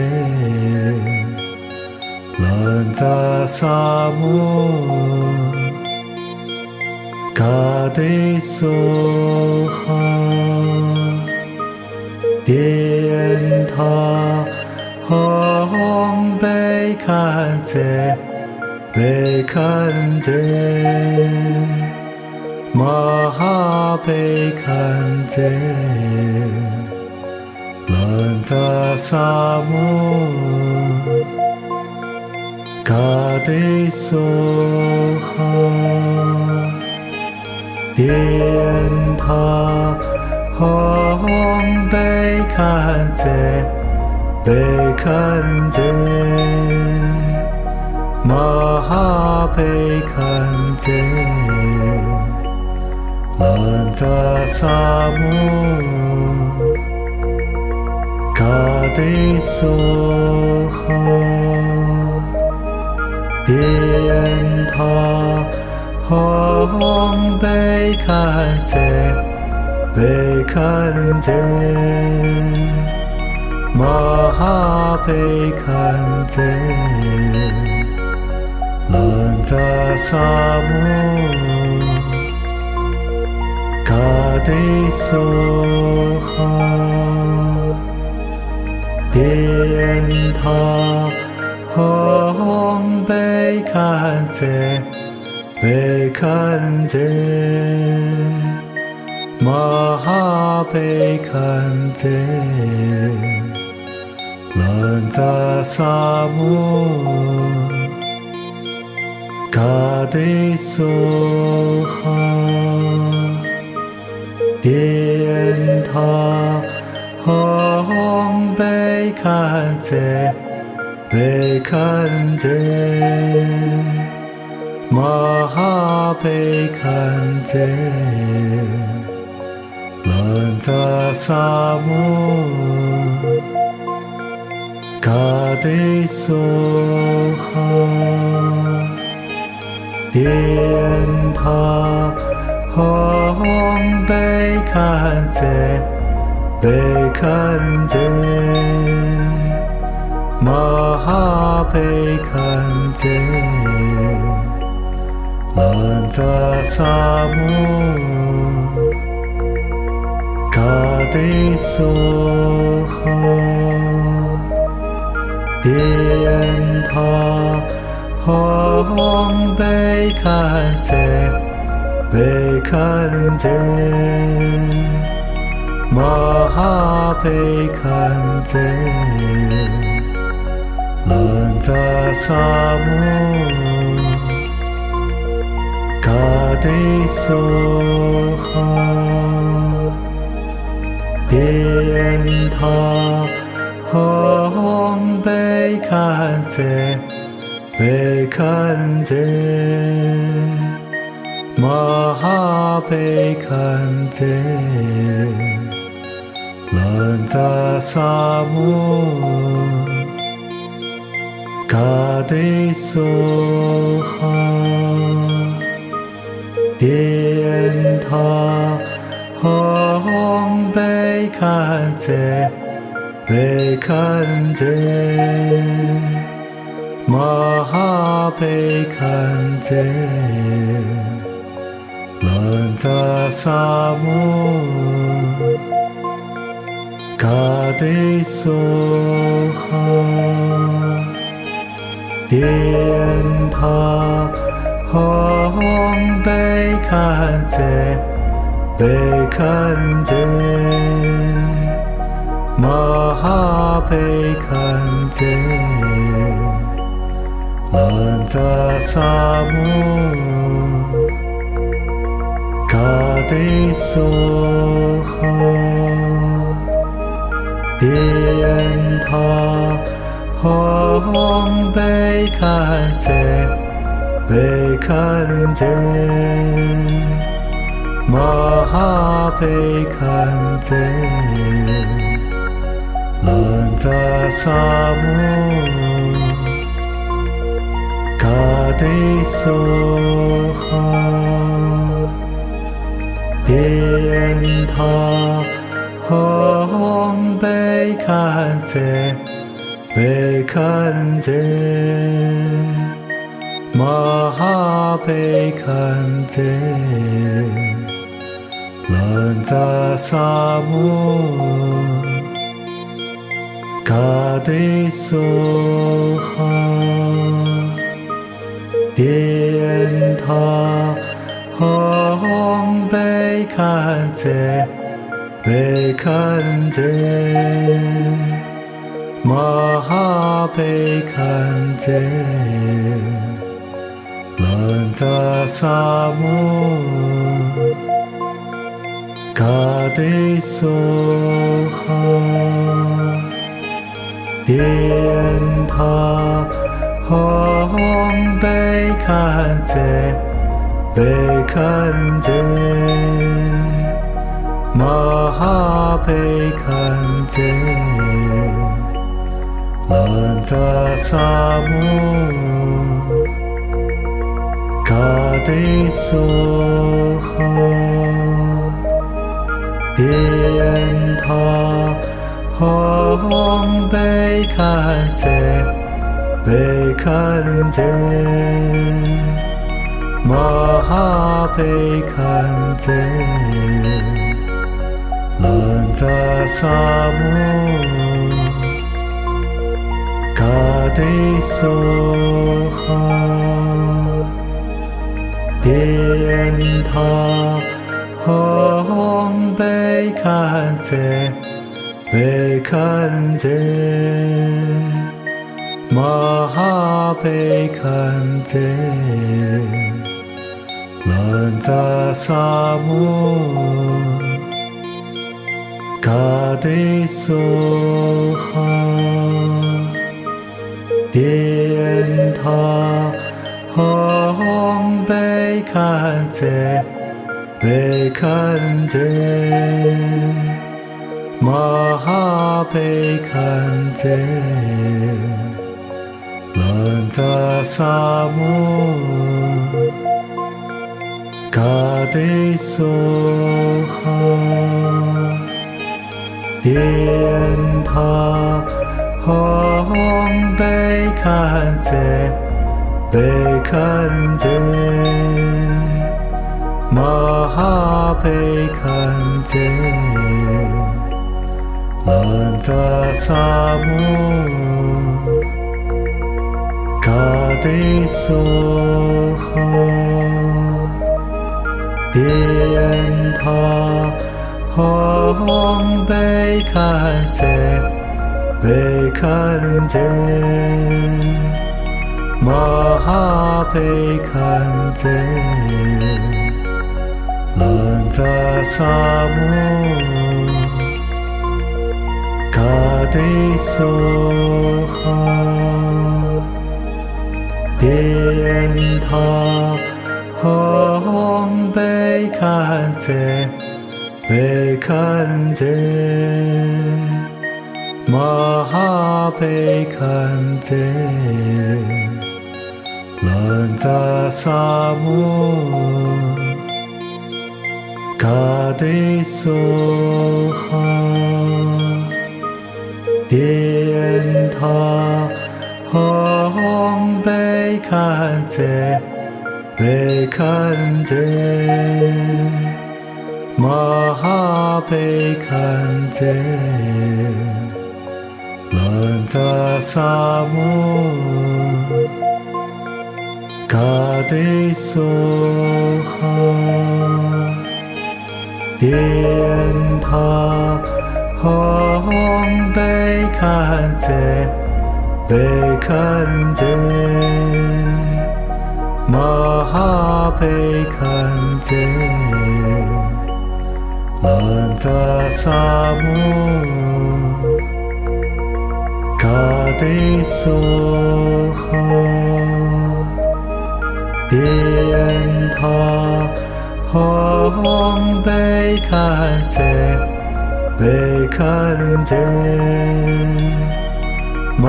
兰扎萨摩卡迪梭哈电塔吽贝堪则贝堪则马哈贝堪则兰扎萨摩卡迪梭哈电塔吽贝堪则贝堪则马哈贝堪则兰扎萨摩卡迪梭哈电塔吽贝堪则贝堪则马哈贝堪则兰扎萨摩卡迪梭哈电塔吽贝堪则贝堪则马哈贝堪则兰扎萨摩卡迪梭哈电塔吽贝堪则贝堪则马哈贝堪则兰扎萨摩卡迪梭哈电塔吽贝堪则贝堪则马哈贝堪则兰扎萨摩卡迪梭哈电塔吽贝堪则贝堪则马哈贝堪则兰扎萨摩卡迪梭哈电塔吽贝堪则贝堪则马哈贝堪则兰扎萨摩卡迪梭哈电塔吽看见，被看见，马哈被看见，兰扎萨摩，卡迪梭哈，天塔红被看见，被看见，马哈被看见，兰扎萨摩，卡迪梭哈，天塔红被看见，被看见，马哈被看见，兰扎萨摩，卡迪梭哈，天塔红被看见，被看见，马哈被看见，兰扎萨摩，卡迪梭哈，天塔红被看见，被看见，马哈被看见，兰扎萨摩，卡迪梭哈，天塔红被看见，被看见，马哈被看见，兰扎萨摩，卡迪梭哈，天塔红被看见，被看见，马哈被看见，兰扎萨摩，卡迪梭哈，天塔红被看见，被看见，马哈被看见，兰扎萨摩，卡迪梭哈，天塔红被看见，被看见，马哈被看见，兰扎萨摩，卡迪梭哈，天塔红被看见，被看见，马哈被看见，兰扎萨摩，卡迪梭哈，天塔红被看见，被看见，马哈被看见，兰扎萨摩，卡迪梭哈，天塔红被看见，被看见，马哈被看见，兰扎萨摩，嘎对梭哈，电他吽贝堪则贝堪则，玛哈贝堪则，兰扎萨摩，嘎对梭哈。电他吽贝堪则贝堪则，玛哈贝堪则，兰扎萨摩，嘎对梭哈。电他吽贝堪则贝堪则，玛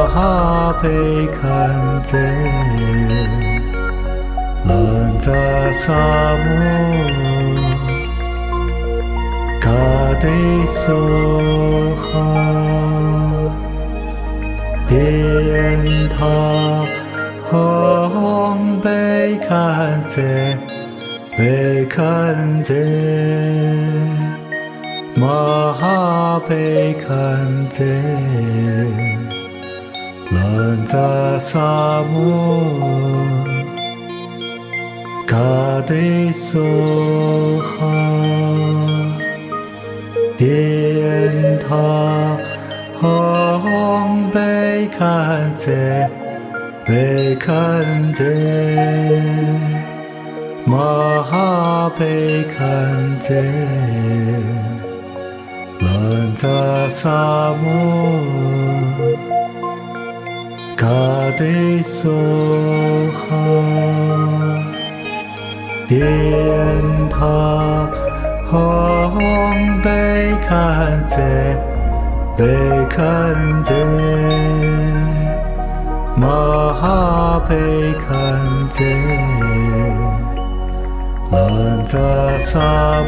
哈贝堪则，兰扎萨摩，嘎对梭哈。电他吽贝堪则贝堪则，玛哈贝堪则，兰扎萨摩，嘎对梭哈。电他吽贝堪则贝堪则，玛哈贝堪则，兰扎萨摩，嘎对梭哈。电他吽贝堪则贝堪则，玛哈贝堪则，兰扎萨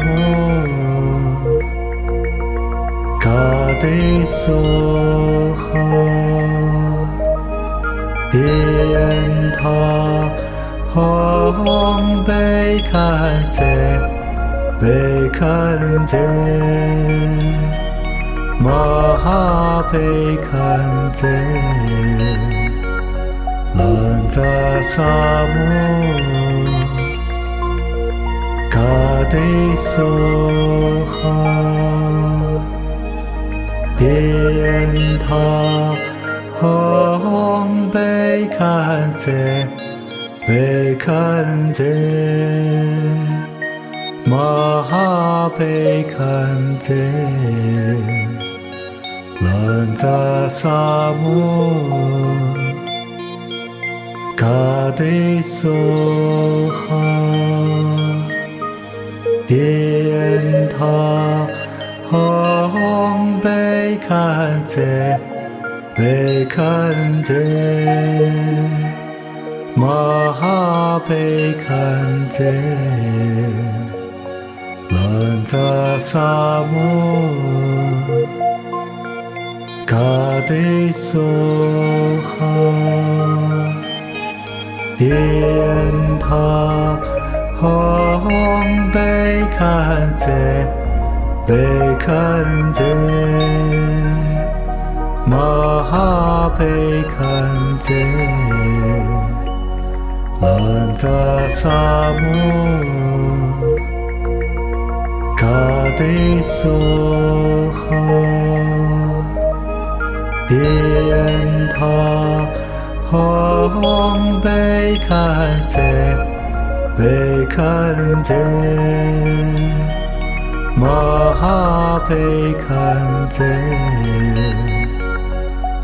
摩，嘎对梭哈。电他吽贝堪则贝堪则，玛哈贝堪则，兰扎萨摩，嘎对梭哈。电他吽贝堪则贝堪则，玛哈贝堪则，兰扎萨摩，嘎对梭哈。电他吽贝堪则贝堪则，玛哈贝堪则，兰扎萨摩，嘎对梭哈。电他吽贝堪则贝堪则，玛哈贝堪则，兰扎萨摩，嘎对梭哈。电他吽贝堪则贝堪则，玛哈贝堪则，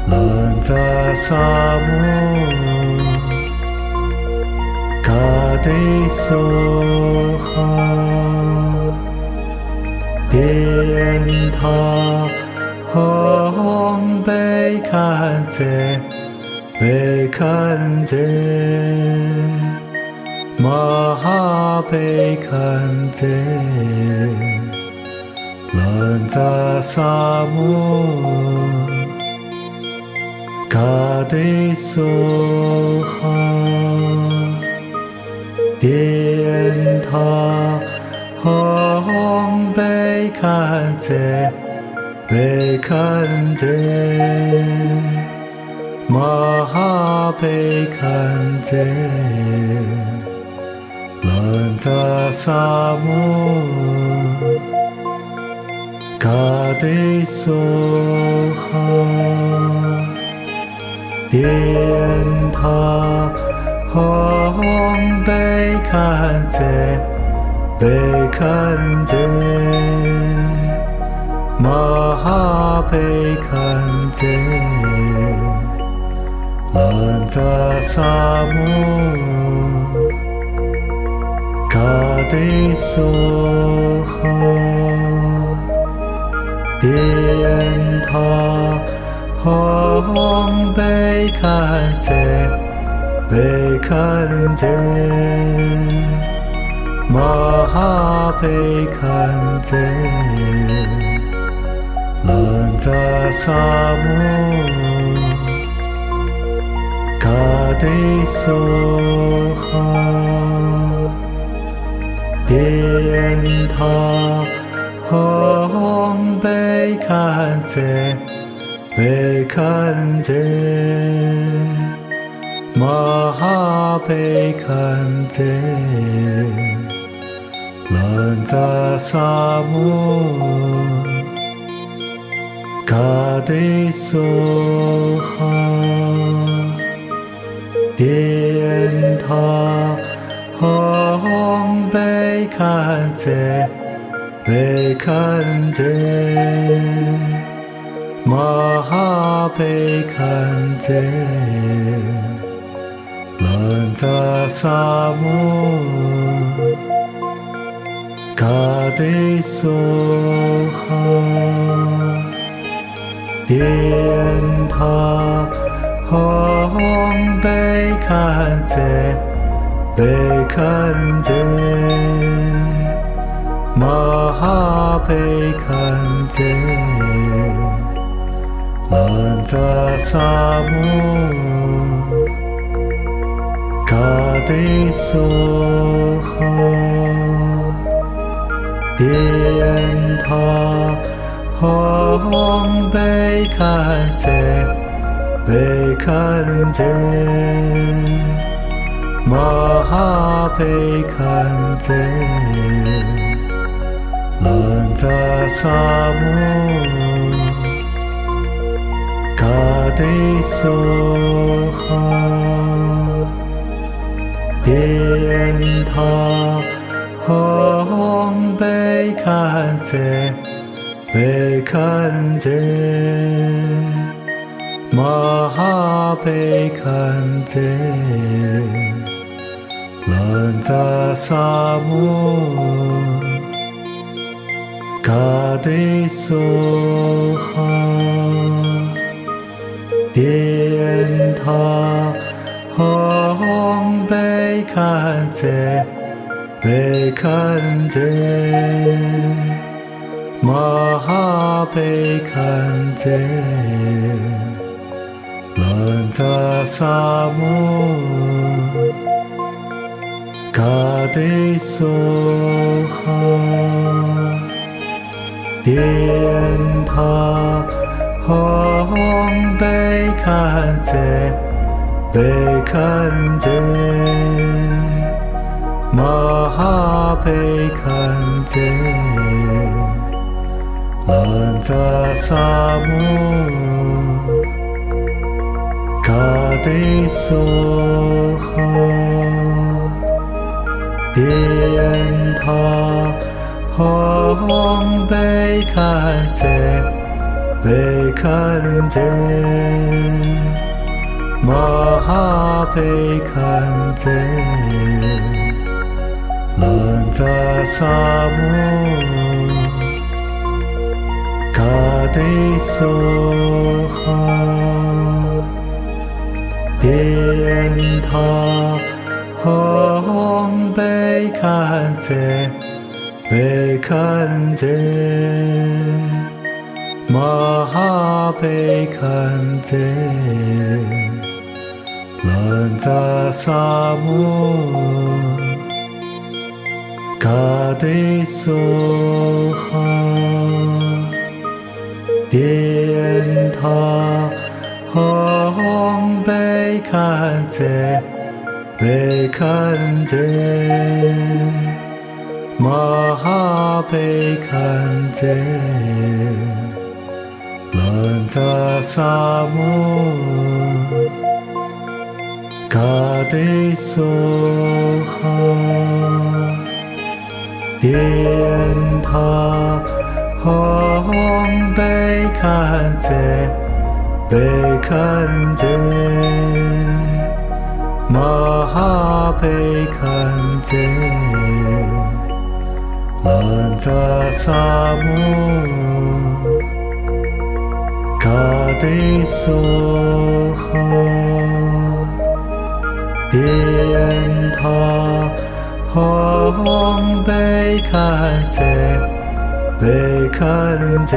兰扎萨摩，嘎对梭哈。电他吽贝堪则贝堪则，玛哈被看见，人在沙漠，卡的梭哈，天堂红被看见，被看见，马哈被看见，人在沙漠，卡的梭哈，天堂红被看见，被看见，马哈被看见，人在沙漠，卡的梭哈，天堂红被看见，被看见，马哈被看见，人在沙漠，卡的梭哈，天堂红被看见，被看见，马哈被看见，人在沙漠，卡的梭哈，天堂红被看见，被看见，马哈被看见，人在沙漠，卡的梭哈，天堂红被看见，被看见，马哈被看见，人在沙漠，卡的梭哈，天堂红被看见，被看见，马哈被看见，人在沙漠，卡的梭哈，天堂红被看见，被看见，马哈被看见，人在沙漠，卡的梭哈，天堂红被看见，被看见，马哈被看见，人在沙漠，卡的梭哈，天堂红被看见，被看见，马哈被看见，人在沙漠，卡的梭哈，天堂红被看见，被看见，马哈被看见，人在沙漠，卡的梭哈，天堂红被看者，被看者，马哈被看者，兰扎萨摩，卡迪梭哈，电塔，红被看者。被看者，马哈被看者，兰扎萨摩，卡迪梭哈，电塔，红被看者，被看者。马哈被看者，兰扎萨摩，卡迪梭哈，电塔，红被看者，被看者，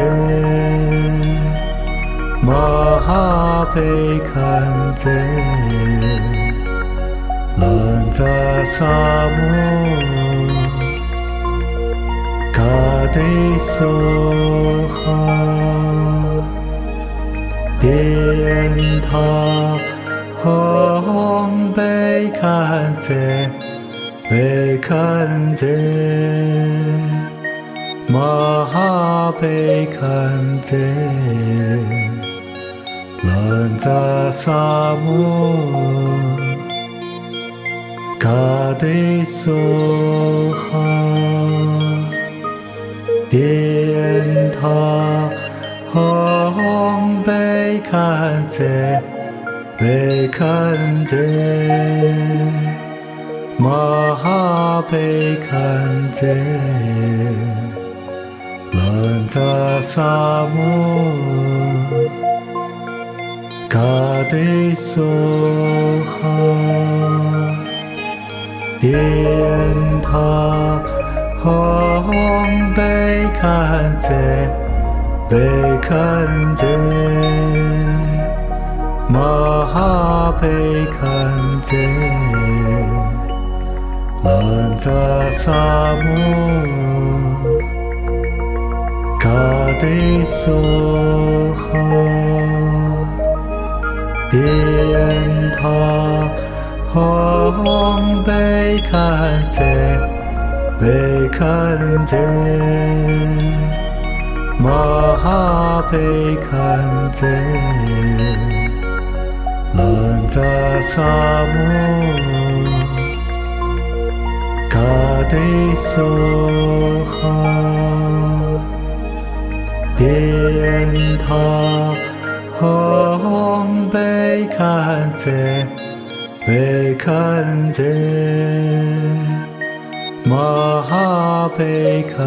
马哈被看者。兰扎萨摩，卡迪梭哈，电塔，红被看者，被看者，马哈被看者，兰扎萨摩。卡迪梭哈，电塔，红被看者，被看者，马哈被看者，兰扎萨摩，卡迪梭哈。电塔，红被看者，被看者，马哈被看者，兰扎萨摩，卡迪梭哈，电塔。红被看者，被看者，马哈被看者，兰扎萨摩，卡迪梭哈，电塔，红被看者。被看者，马哈被看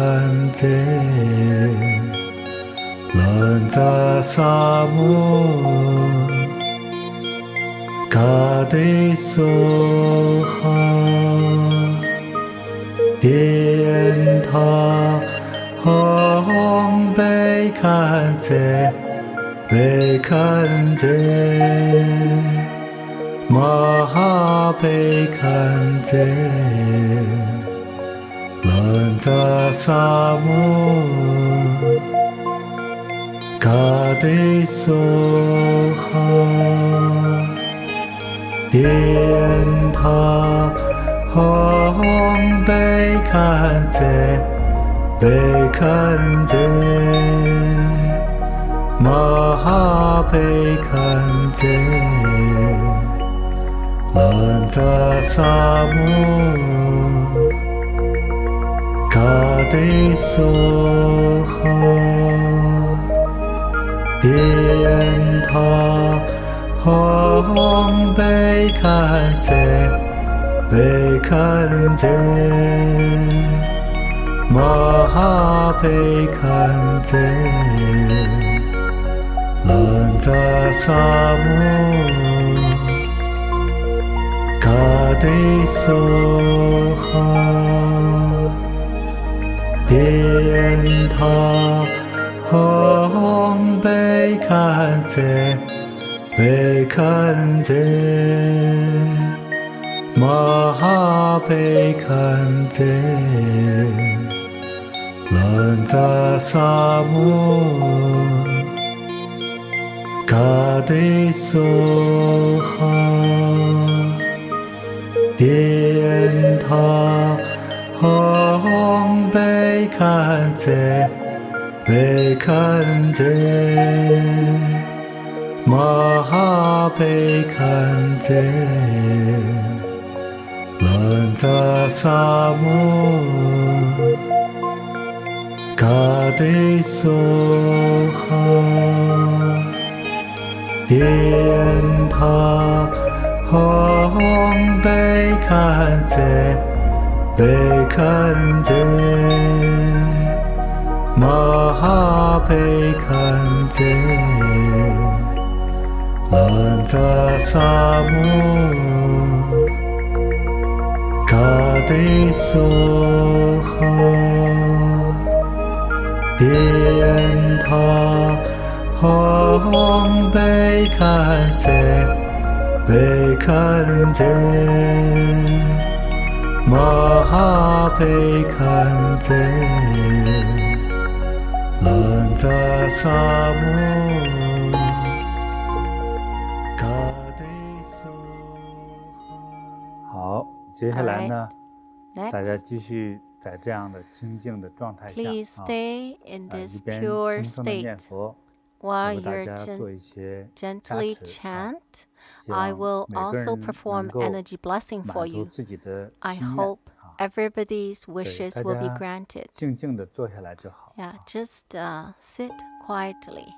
者，兰扎萨摩，卡迪梭哈，电塔，红被看者，被看者。马哈被看者，兰扎萨摩，卡迪梭哈，电塔，红被看者，被看者，马哈被看者。兰扎萨摩，卡迪梭哈，电塔，红被看者，被看者，马哈被看者，兰扎萨摩。卡对所好，电塔红被看见，被看见，马被看见，人在沙漠。嘎对所好，电塔红被看见，被看见，马被看见，人在沙漠。嘎对所好。电塔红被看见，被看见，马被看见，人在沙漠。嘎对所好，电塔红被看见，被看见，马被看见，人在沙漠。嘎对所好，接下来呢，大家继续在这样的清静的状态下 Please stay in 一 this 边 pure 轻声的念 state 佛， while 为大 you're 家做一些加 gently 持 chant. 希 I 望 will 每个 also 人 perform 能够 energy blessing for 满足 you. 自己的 I 心愿 hope everybody's 对， wishes 大 will be 家 granted. 静静的坐下来就好。 Yeah, just sit quietly.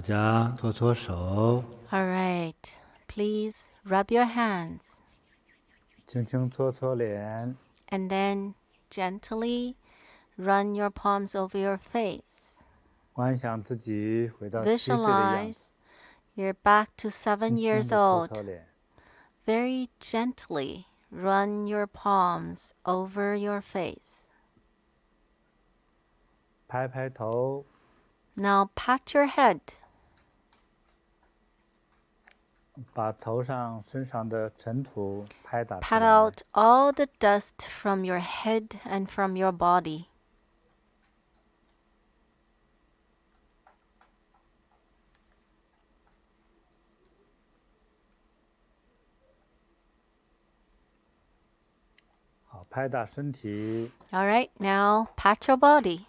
大家搓搓手。 All right, please rub your hands. 轻轻搓搓脸。 And then gently run your palms over your face. 观想自己回到7岁的样子。 Visualize you're back to 7 years 轻轻地搓搓 old. 脸。 Very gently run your palms over your face. 拍拍头。 Now pat your head. 把头上身上的尘土拍打出 Pat 来。 out all the dust from your head and from your body. 好，拍打身体。 All right, now pat your body.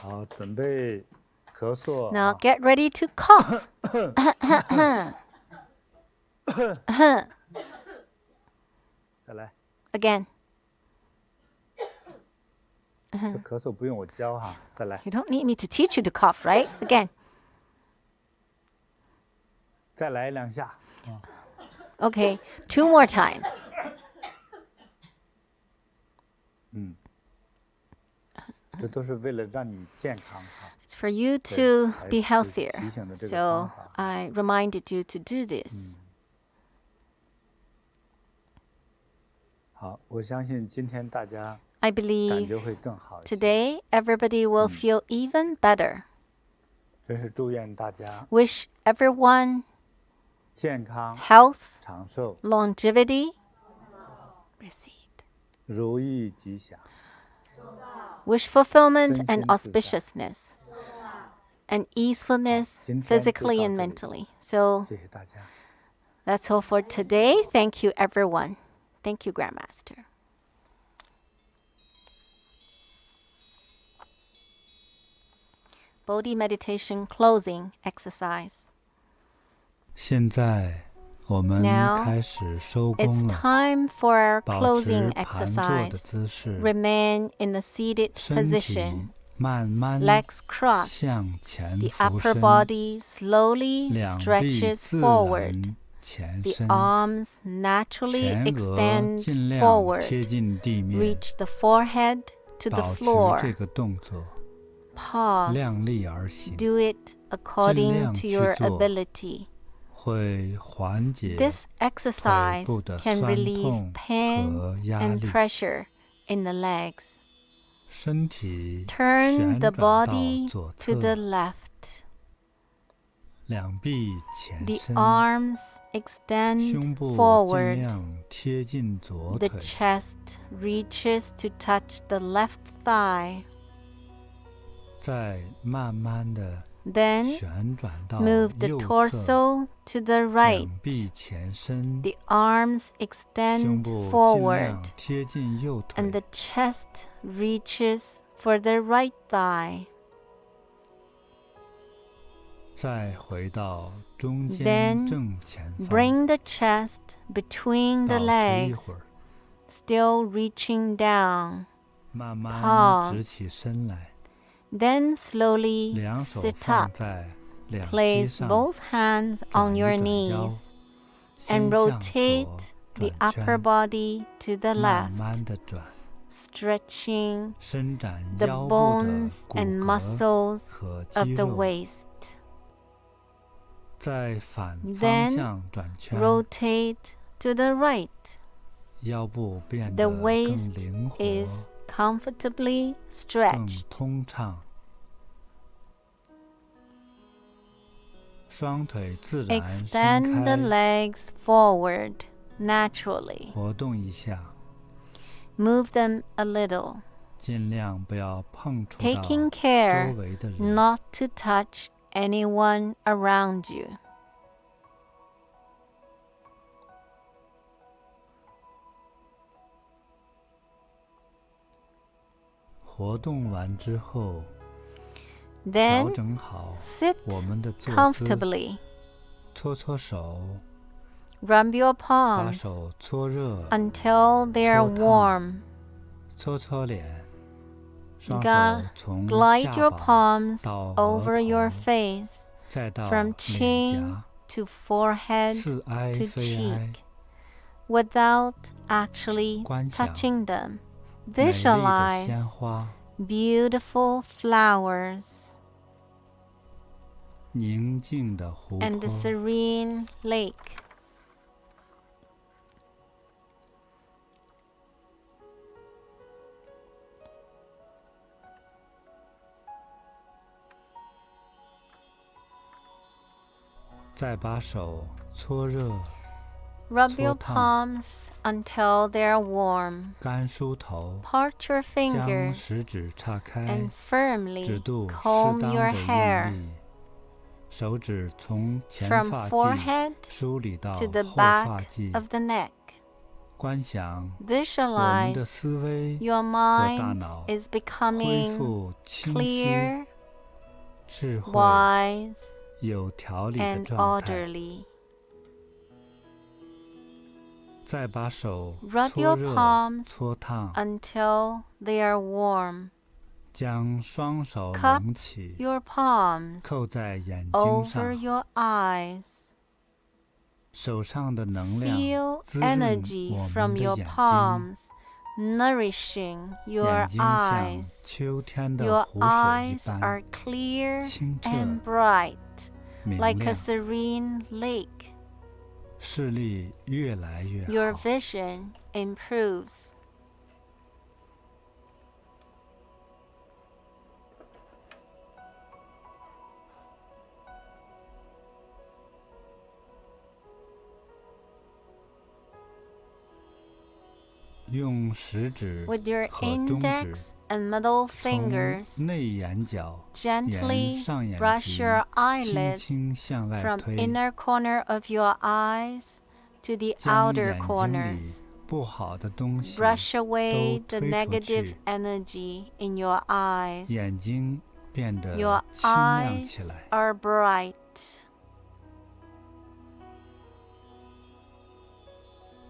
好，准备咳嗽。 Now get ready to cough. 再来。 Again. 这咳嗽不用我教哈，再来。 You don't need me to teach you to cough, right? Again. 再来2下。 Okay, 2 more times. 这都是为了让你健康哈。 It's for you to be 提 healthier. 醒的这个 So 方法。 I reminded you to do this. 好，我相信今天大家 I 感 believe 觉会更好一些。 today everybody will feel even better. 真是祝愿大家 Wish everyone 健康、 health, 长寿、 longevity, received. 如意吉祥。 Wish fulfillment 身 and 心自在。 auspiciousness and easefulness 今天就 physically 到 and 这里。 mentally. So 谢谢大家。 that's all for today. Thank you, everyone. Thank you, Grandmaster. Bodhi meditation closing exercise. 现在我们 Now 开始收 It's 工了。 time for our 保持 closing 盘坐的 exercise. 姿势， Remain in the seated 身 position. 体慢慢 Legs crossed. 向前 The 俯 upper 身， body slowly 两臂 stretches 自 forward. 然前 The 伸， arms naturally 前额 extend 尽量贴 forward. 近地面， Reach the forehead to the 保持这 floor. 个动作 Pause. 量力而行， Do it according to 尽 your 量去做。 ability. 会缓解 This 腿 exercise 部的 can 酸 relieve 痛 pain 和压 and 力， pressure in the legs. 身体 Turn 旋 the 转到 body 左 to the 侧， left. 两臂前 The 伸， arms 胸 extend 部尽 forward. 量贴近左 The 腿， chest reaches to touch the left thigh. 再慢慢的 Then 旋转到 move the 右侧， torso to the right. 两臂前伸， The arms 胸 extend 部尽 forward. 量贴近右 And 腿 the，chest reaches for the right thigh. 再回到中间 Then 正前方， Bring the chest between 保 the 持一 legs, 会儿， still reaching down. 慢慢 Pause. 直起身来， Then slowly 两手 sit 放 up. 在两膝 Place 上， both hands 转 on 一 your 转腰， knees 先 and 向 rotate 左 the 转 upper 圈， body to the 慢 left, 慢的转， stretching 伸展 the 腰部的 bones 骨 and 骼 muscles 和 of 肌 the 肉， waist. 再反方 Then 向转圈， rotate to the right. 腰部变 The 得更 waist 灵活， is comfortably 更 stretched. 通畅。双腿自然伸 Extend the 开， legs forward naturally. 活动一下， Move them a little, 尽量不要碰触到 taking 周 care 围的人。 not to touch anyone around you. 活动完之后， Then 整好 sit 我们的坐姿， comfortably. 搓搓手， Rub your 把 palms 手搓热， until they are 搓烫， warm. 搓搓脸，双手 从 Glide 下 your 巴 palms 到额 over your 头， face 再到 from 脸 chin 颊， to forehead 似哀 to 非哀， cheek without actually 观想 touching them. 美丽的鲜 Visualize 花， beautiful flowers 宁静的湖 and the 泊， serene lake. 再把手搓热， Rub your 搓烫， palms until they're warm. 干梳头， Part your 将 fingers 食指岔开 and， 指 firmly 肚适 comb 当 your 的 hair 用力，手指从前 from 发际 forehead 梳理到 to the 后发 back 际， of the neck. 观想我们的 Visualize 思维 your 和大 mind 脑 is 恢 becoming 复清晰、 clear, 智慧、 wise, 有条理的 and 状态。 orderly. 再把手 Rub 搓 your 热、 palms 搓烫， until they are warm. 将双手 Cup 拢起， your palms 扣在眼睛 over 上， your eyes. 手上的能量 Feel 滋润 energy 我 from 们的 your 眼睛， palms nourishing your 眼睛像 eyes. 秋天的 Your 湖水一 eyes 般 are clear 清澈 and bright, 明 like a 亮， serene lake. 视力越来越 Your 好。 vision improves. With 用食指 With your 和中指 index and middle 从 fingers, 内眼角 gently 沿上眼 brush 皮 your 轻 eyelids 轻向外 from 推， inner corner of your eyes to the 将 outer 眼睛里 corners. 不好的东西 Brush away 都 the 推出 negative 去， energy in your eyes. 眼睛变得 Your 清亮 eyes 起来。 are bright.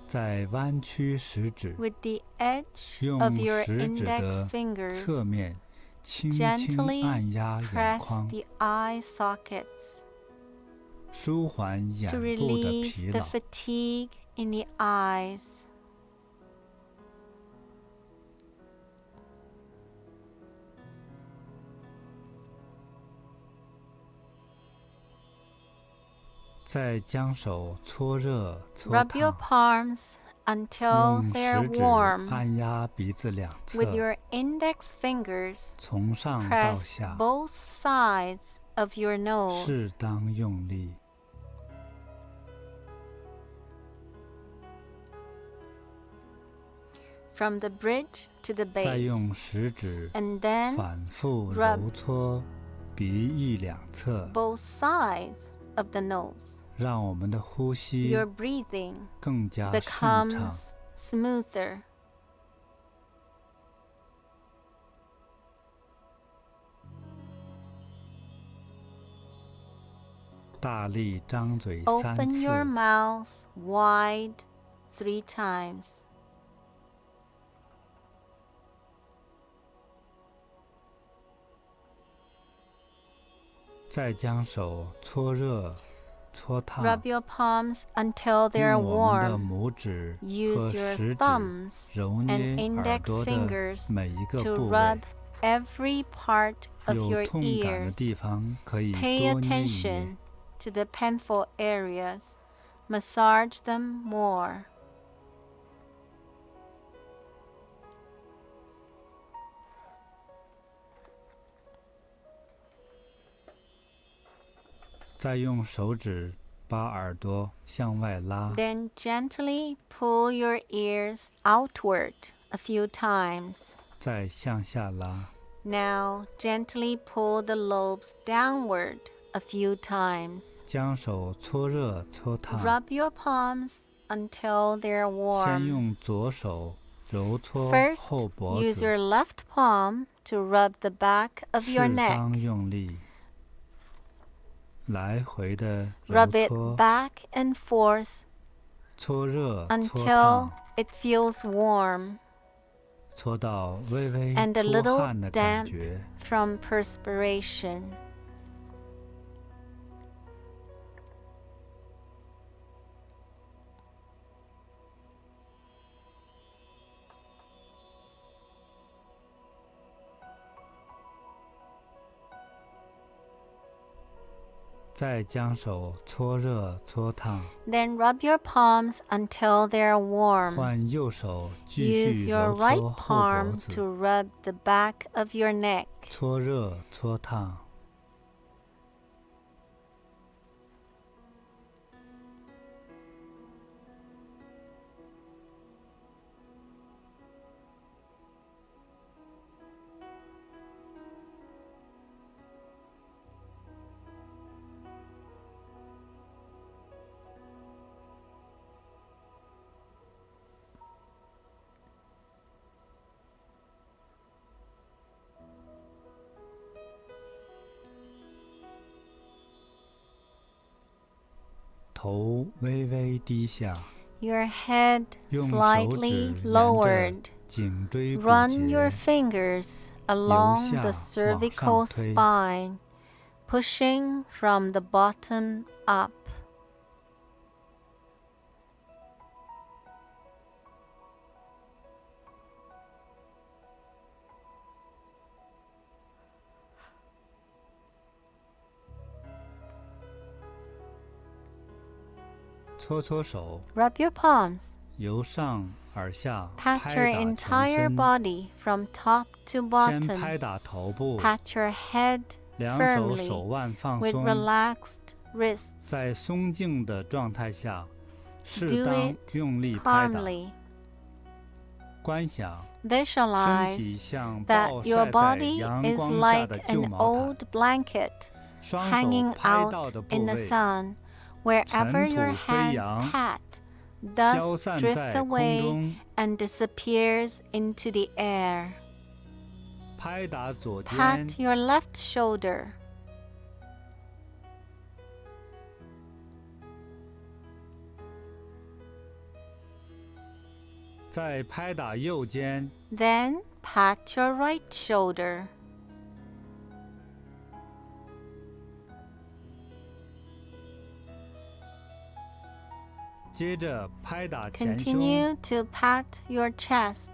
再弯曲食指， With the edge 用 of your 食指 index 的 fingers, 侧面轻轻 gently 按压眼 press 眶， the eye sockets 舒缓眼 to 部的 relieve 疲 the 劳。 fatigue in the eyes. 再将手搓热搓 Rub your 烫， palms until 用 they're 食指 warm. 按压鼻子两 With 侧， your index fingers, 从上到 press 下， both sides of your 适 nose. 当用力。 From the bridge to the 再 base. 用食指 And then 反复 rub 揉搓鼻翼两侧， both sides of the nose. 让我们的呼吸 Your breathing 更加顺畅。 becomes smoother. 大力张嘴三 Open 次， your mouth wide 3 times. 再将手搓热搓烫， Rub your palms until they are 用我们的 warm. 拇指 Use 和 your 食指 thumbs 揉 and 捏耳 index 朵的 fingers 每一个 to 部位 rub， every part of 有 your 痛感的 ears. 地方可以 Pay 多捏一捏 attention。to the painful areas. Massage them more. 再用手指把耳朵向外拉， Then gently pull your ears outward a few times. 再向下拉， Now gently pull the lobes downward a few times. 将手搓热搓烫。 Rub your palms until they're 先 warm. 用左手揉搓 First, 后脖 use 子， your left palm to rub the back of your 适 neck. 当用力，来回的揉 Rub it 搓， back and forth 搓热搓 until 烫， it feels warm 搓到微微 and a 出 little 汗的感 damp 觉。 from perspiration. 再将手搓热搓烫， Then rub your palms until they're warm. 换右手继 Use 续 your 揉 right 搓后脖 palm 子， to rub the back of your neck. 搓热搓烫。头微微低下， Your head 用手 slightly 指沿 lowered. 着颈椎骨 Run your 节 fingers along the 由下往上 cervical 推。 spine, pushing from the bottom up. 搓搓手， Rub your palms. 由上而下 Pat 拍 your 打全 entire 身， body from top to 先拍 bottom. 打头部， Pat your head 两手手 firmly 腕放 with 松， relaxed wrists. 在松静的状态下， 适 Do 当 it 用力拍打， calmly. 观想身体 Visualize 像 that 暴 your 晒在 body 阳 is 光下 like 的旧 an 毛毯， old blanket 双手 hanging 拍到 out 的部 in the 位 sun. Wherever 尘 your 土飞 hands 扬， pat, 消 dust 散 drifts 在空 away 中， and disappears into the air. 拍打左肩， Pat your left shoulder. 再拍打右肩， Then pat your right shoulder. 接着拍打前胸， Continue to pat your chest.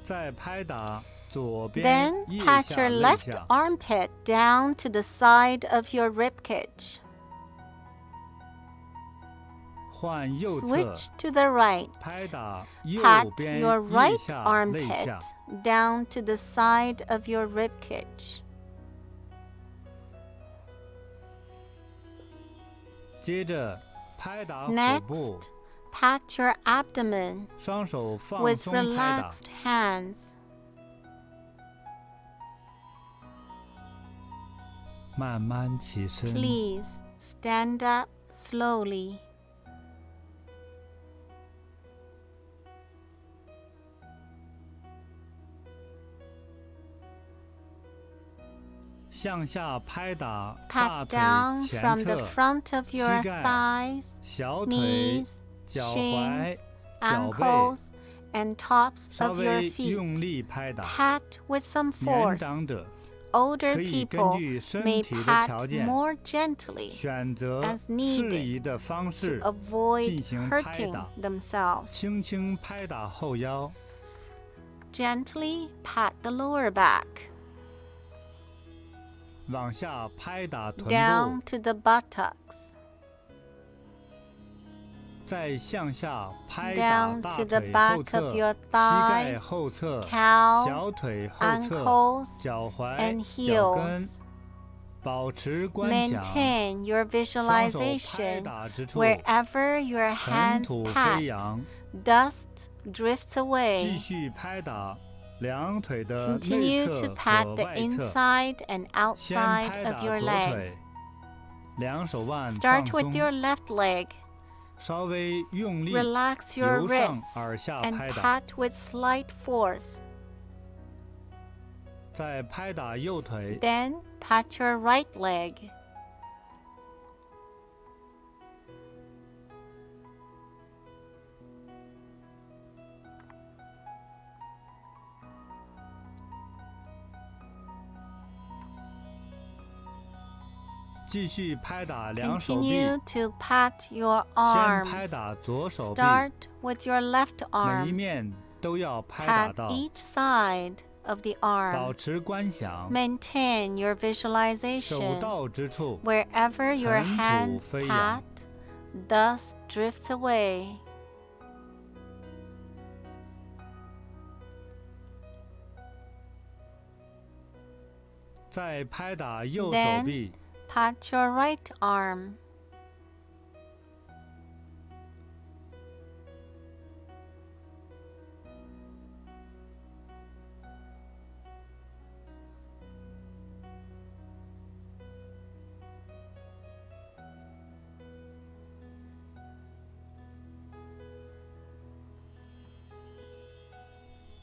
再拍打左 Then 边腋 pat 下 your 肋 left 下， armpit down to the side of your ribcage. 换右侧 Switch to the right. 拍打右 Pat 边 your 腋 right 下肋 armpit 下， down to the side of your ribcage. 接着拍打腹部， Next, pat your abdomen 双手放 with 松拍打， relaxed hands. 慢慢起身， Please stand up slowly. 向下拍打大 Pat 腿 down 前 from the 侧、 front of your 膝盖、 thighs, 小腿、 knees, 脚 shins, 踝、脚背， ankles, and tops 稍 of your 微用 feet. 力拍打。 Pat with some 年 force. 长者 Older 可以根 people 据身 may 体的 pat 条件 more gently 选择 as 适 needed 宜的方 to 式， avoid 进行拍 hurting 打， themselves. 轻轻拍打后腰， Gently pat the lower back 往下拍打臀 down 部， to the buttocks, 再向下拍打 down 大 to the 腿后 back 侧、 of your 膝盖 thighs, 后侧、 calves, 小腿后侧、 ankles, 脚 and 踝、脚跟， heels. 保持观想， Maintain your 双手拍 visualization 打之处， wherever your 尘 hands 土飞 pat. 扬， Dust drifts 继 away. 续拍打两腿的内 Continue 侧 to pat 和 the 外侧， inside and 先 outside 拍 of 打 your 左 legs. 腿，两手腕放 Start with 松， your left leg. 稍微用力 Relax your 由上 wrists 而下 and 拍打， pat with slight force. 再拍打右腿， Then pat your right leg. 继续拍打两手臂， Continue to pat your 先拍 arms. 打左手臂， Start with your left 每一 arm. 面都要拍打 Pat 到， each side of the 保 arm. 持观想， Maintain your 手 visualization. 到之处， Wherever your 尘土 hands 飞扬。 pat, dust drifts away. 再拍打右手 Then 臂， pat your right arm.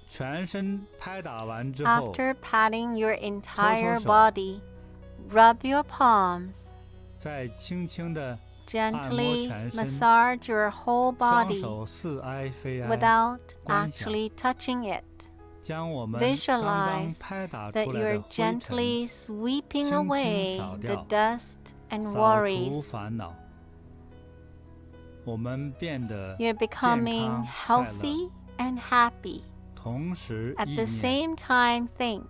全身拍打完之后， After patting your entire 手。 body, rub your palms. 再轻轻地 Gently 按摩全身， massage your whole 双 body 手似哀非哀， without 观想 actually touching it. 将我们刚刚 Visualize 拍打 that 出来 you're 的灰尘 gently sweeping 轻轻 away 扫 the 掉， dust and 扫除 worries. 烦恼，我们变得 You're 健 becoming 康快乐， healthy and happy. 同时 At 意 the 念 same time, think,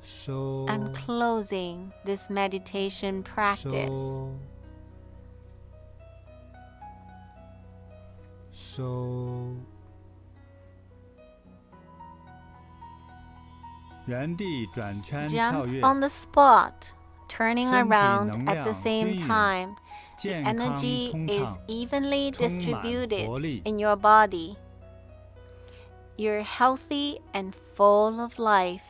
收 I'm closing this meditation practice. 收，原地转圈跳 Jump 跃， on the spot, turning 身体 around 能 at the 量 same 均匀， time. The 健康 energy 通 is 畅， evenly 充满 distributed 活力。 in your body. You're healthy and full of life.